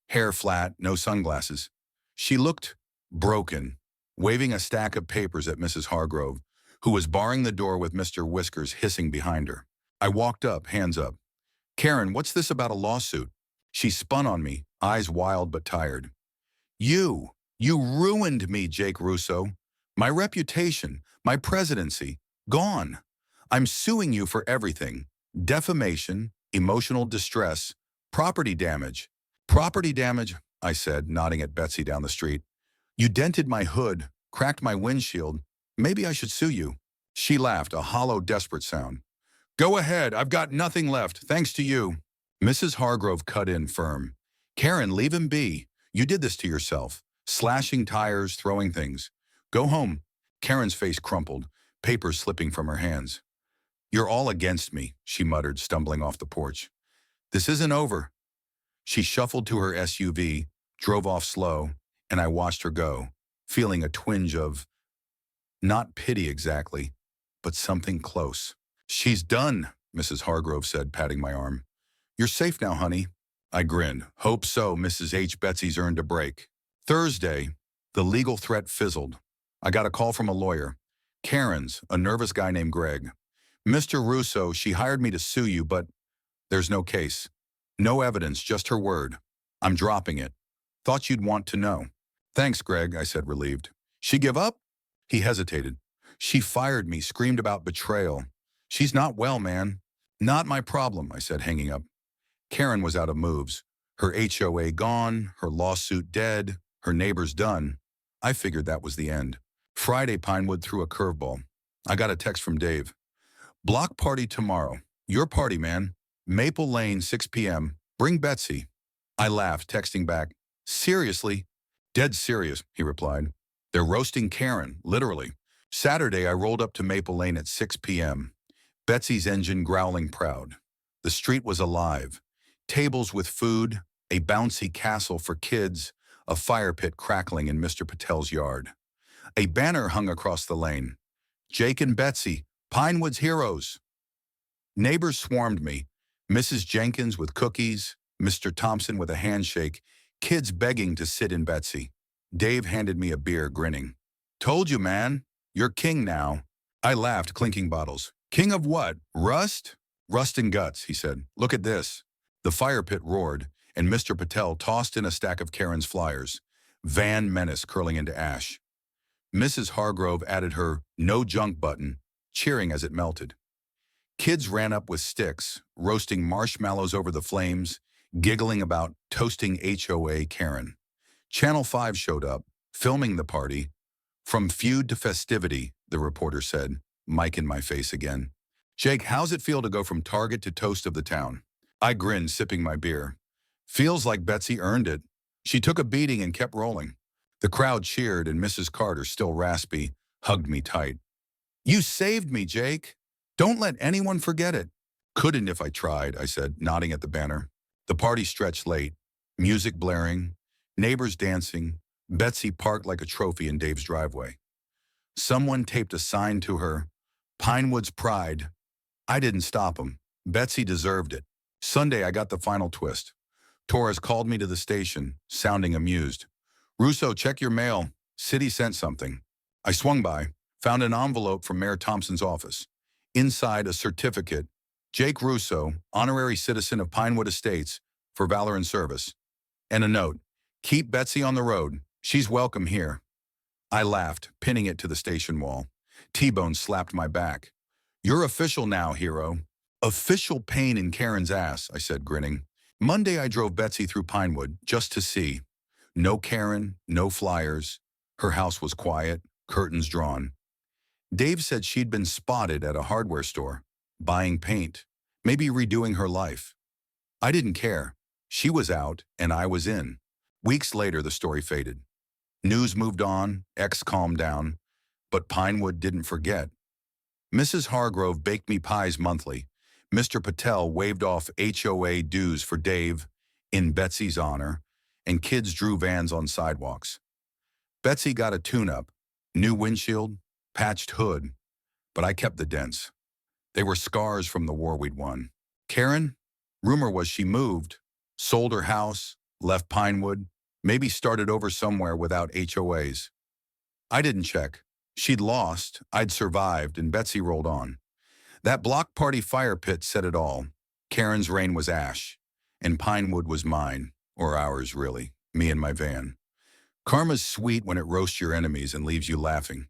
hair flat, no sunglasses. She looked broken, waving a stack of papers at Mrs. Hargrove, who was barring the door with Mr. Whiskers hissing behind her. I walked up, hands up. Karen, what's this about a lawsuit? She spun on me, eyes wild but tired. You ruined me, Jake Russo. My reputation, my presidency, gone. I'm suing you for everything. Defamation, emotional distress, property damage. Property damage, I said, nodding at Betsy down the street. You dented my hood, cracked my windshield. Maybe I should sue you. She laughed, a hollow, desperate sound. Go ahead, I've got nothing left, thanks to you. Mrs. Hargrove cut in firm. Karen, leave him be. You did this to yourself. Slashing tires, throwing things. Go home. Karen's face crumpled, papers slipping from her hands. You're all against me, she muttered, stumbling off the porch. This isn't over. She shuffled to her SUV, drove off slow, and I watched her go, feeling a twinge of, not pity exactly, but something close. She's done, Mrs. Hargrove said, patting my arm. You're safe now, honey. I grinned. Hope so, Mrs. H. Betsy's earned a break. Thursday, the legal threat fizzled. I got a call from a lawyer. Karen's, a nervous guy named Greg. Mr. Russo, she hired me to sue you, but there's no case. No evidence, just her word. I'm dropping it. Thought you'd want to know. Thanks, Greg, I said, relieved. She give up? He hesitated. She fired me, screamed about betrayal. She's not well, man. Not my problem, I said, hanging up. Karen was out of moves. Her HOA gone, her lawsuit dead, her neighbors done. I figured that was the end. Friday, Pinewood threw a curveball. I got a text from Dave. Block party tomorrow. Your party, man. Maple Lane, 6 p.m. Bring Betsy. I laughed, texting back. Seriously? Dead serious, he replied. They're roasting Karen, literally. Saturday, I rolled up to Maple Lane at 6 p.m. Betsy's engine growling proud. The street was alive. Tables with food, a bouncy castle for kids, a fire pit crackling in Mr. Patel's yard. A banner hung across the lane. Jake and Betsy, Pinewood's heroes. Neighbors swarmed me. Mrs. Jenkins with cookies, Mr. Thompson with a handshake, kids begging to sit in Betsy. Dave handed me a beer, grinning. Told you, man. You're king now. I laughed, clinking bottles. King of what? Rust? Rust and guts, he said. Look at this. The fire pit roared, and Mr. Patel tossed in a stack of Karen's flyers. Van Menace curling into ash. Mrs. Hargrove added her no junk button, cheering as it melted. Kids ran up with sticks, roasting marshmallows over the flames, giggling about toasting HOA Karen. Channel 5 showed up, filming the party. From feud to festivity, the reporter said, mic in my face again. Jake, how's it feel to go from target to toast of the town? I grinned, sipping my beer. Feels like Betsy earned it. She took a beating and kept rolling. The crowd cheered, and Mrs. Carter, still raspy, hugged me tight. You saved me, Jake. Don't let anyone forget it. Couldn't if I tried, I said, nodding at the banner. The party stretched late, music blaring, neighbors dancing, Betsy parked like a trophy in Dave's driveway. Someone taped a sign to her, Pinewood's pride. I didn't stop him. Betsy deserved it. Sunday, I got the final twist. Torres called me to the station, sounding amused. Russo, check your mail. City sent something. I swung by, found an envelope from Mayor Thompson's office. Inside, a certificate, Jake Russo, honorary citizen of Pinewood Estates, for valor and service. And a note, keep Betsy on the road. She's welcome here. I laughed, pinning it to the station wall. T-Bone slapped my back. You're official now, hero. Official pain in Karen's ass, I said, grinning. Monday, I drove Betsy through Pinewood, just to see. No Karen, no flyers. Her house was quiet, curtains drawn. Dave said she'd been spotted at a hardware store, buying paint, maybe redoing her life. I didn't care. She was out, and I was in. Weeks later, the story faded. News moved on, X calmed down, but Pinewood didn't forget. Mrs. Hargrove baked me pies monthly. Mr. Patel waved off HOA dues for Dave, in Betsy's honor, and kids drew vans on sidewalks. Betsy got a tune-up, new windshield, patched hood, but I kept the dents. They were scars from the war we'd won. Karen? Rumor was she moved, sold her house, left Pinewood, maybe started over somewhere without HOAs. I didn't check. She'd lost, I'd survived, and Betsy rolled on. That block party fire pit said it all. Karen's reign was ash, and Pinewood was mine, or ours really, me and my van. Karma's sweet when it roasts your enemies and leaves you laughing.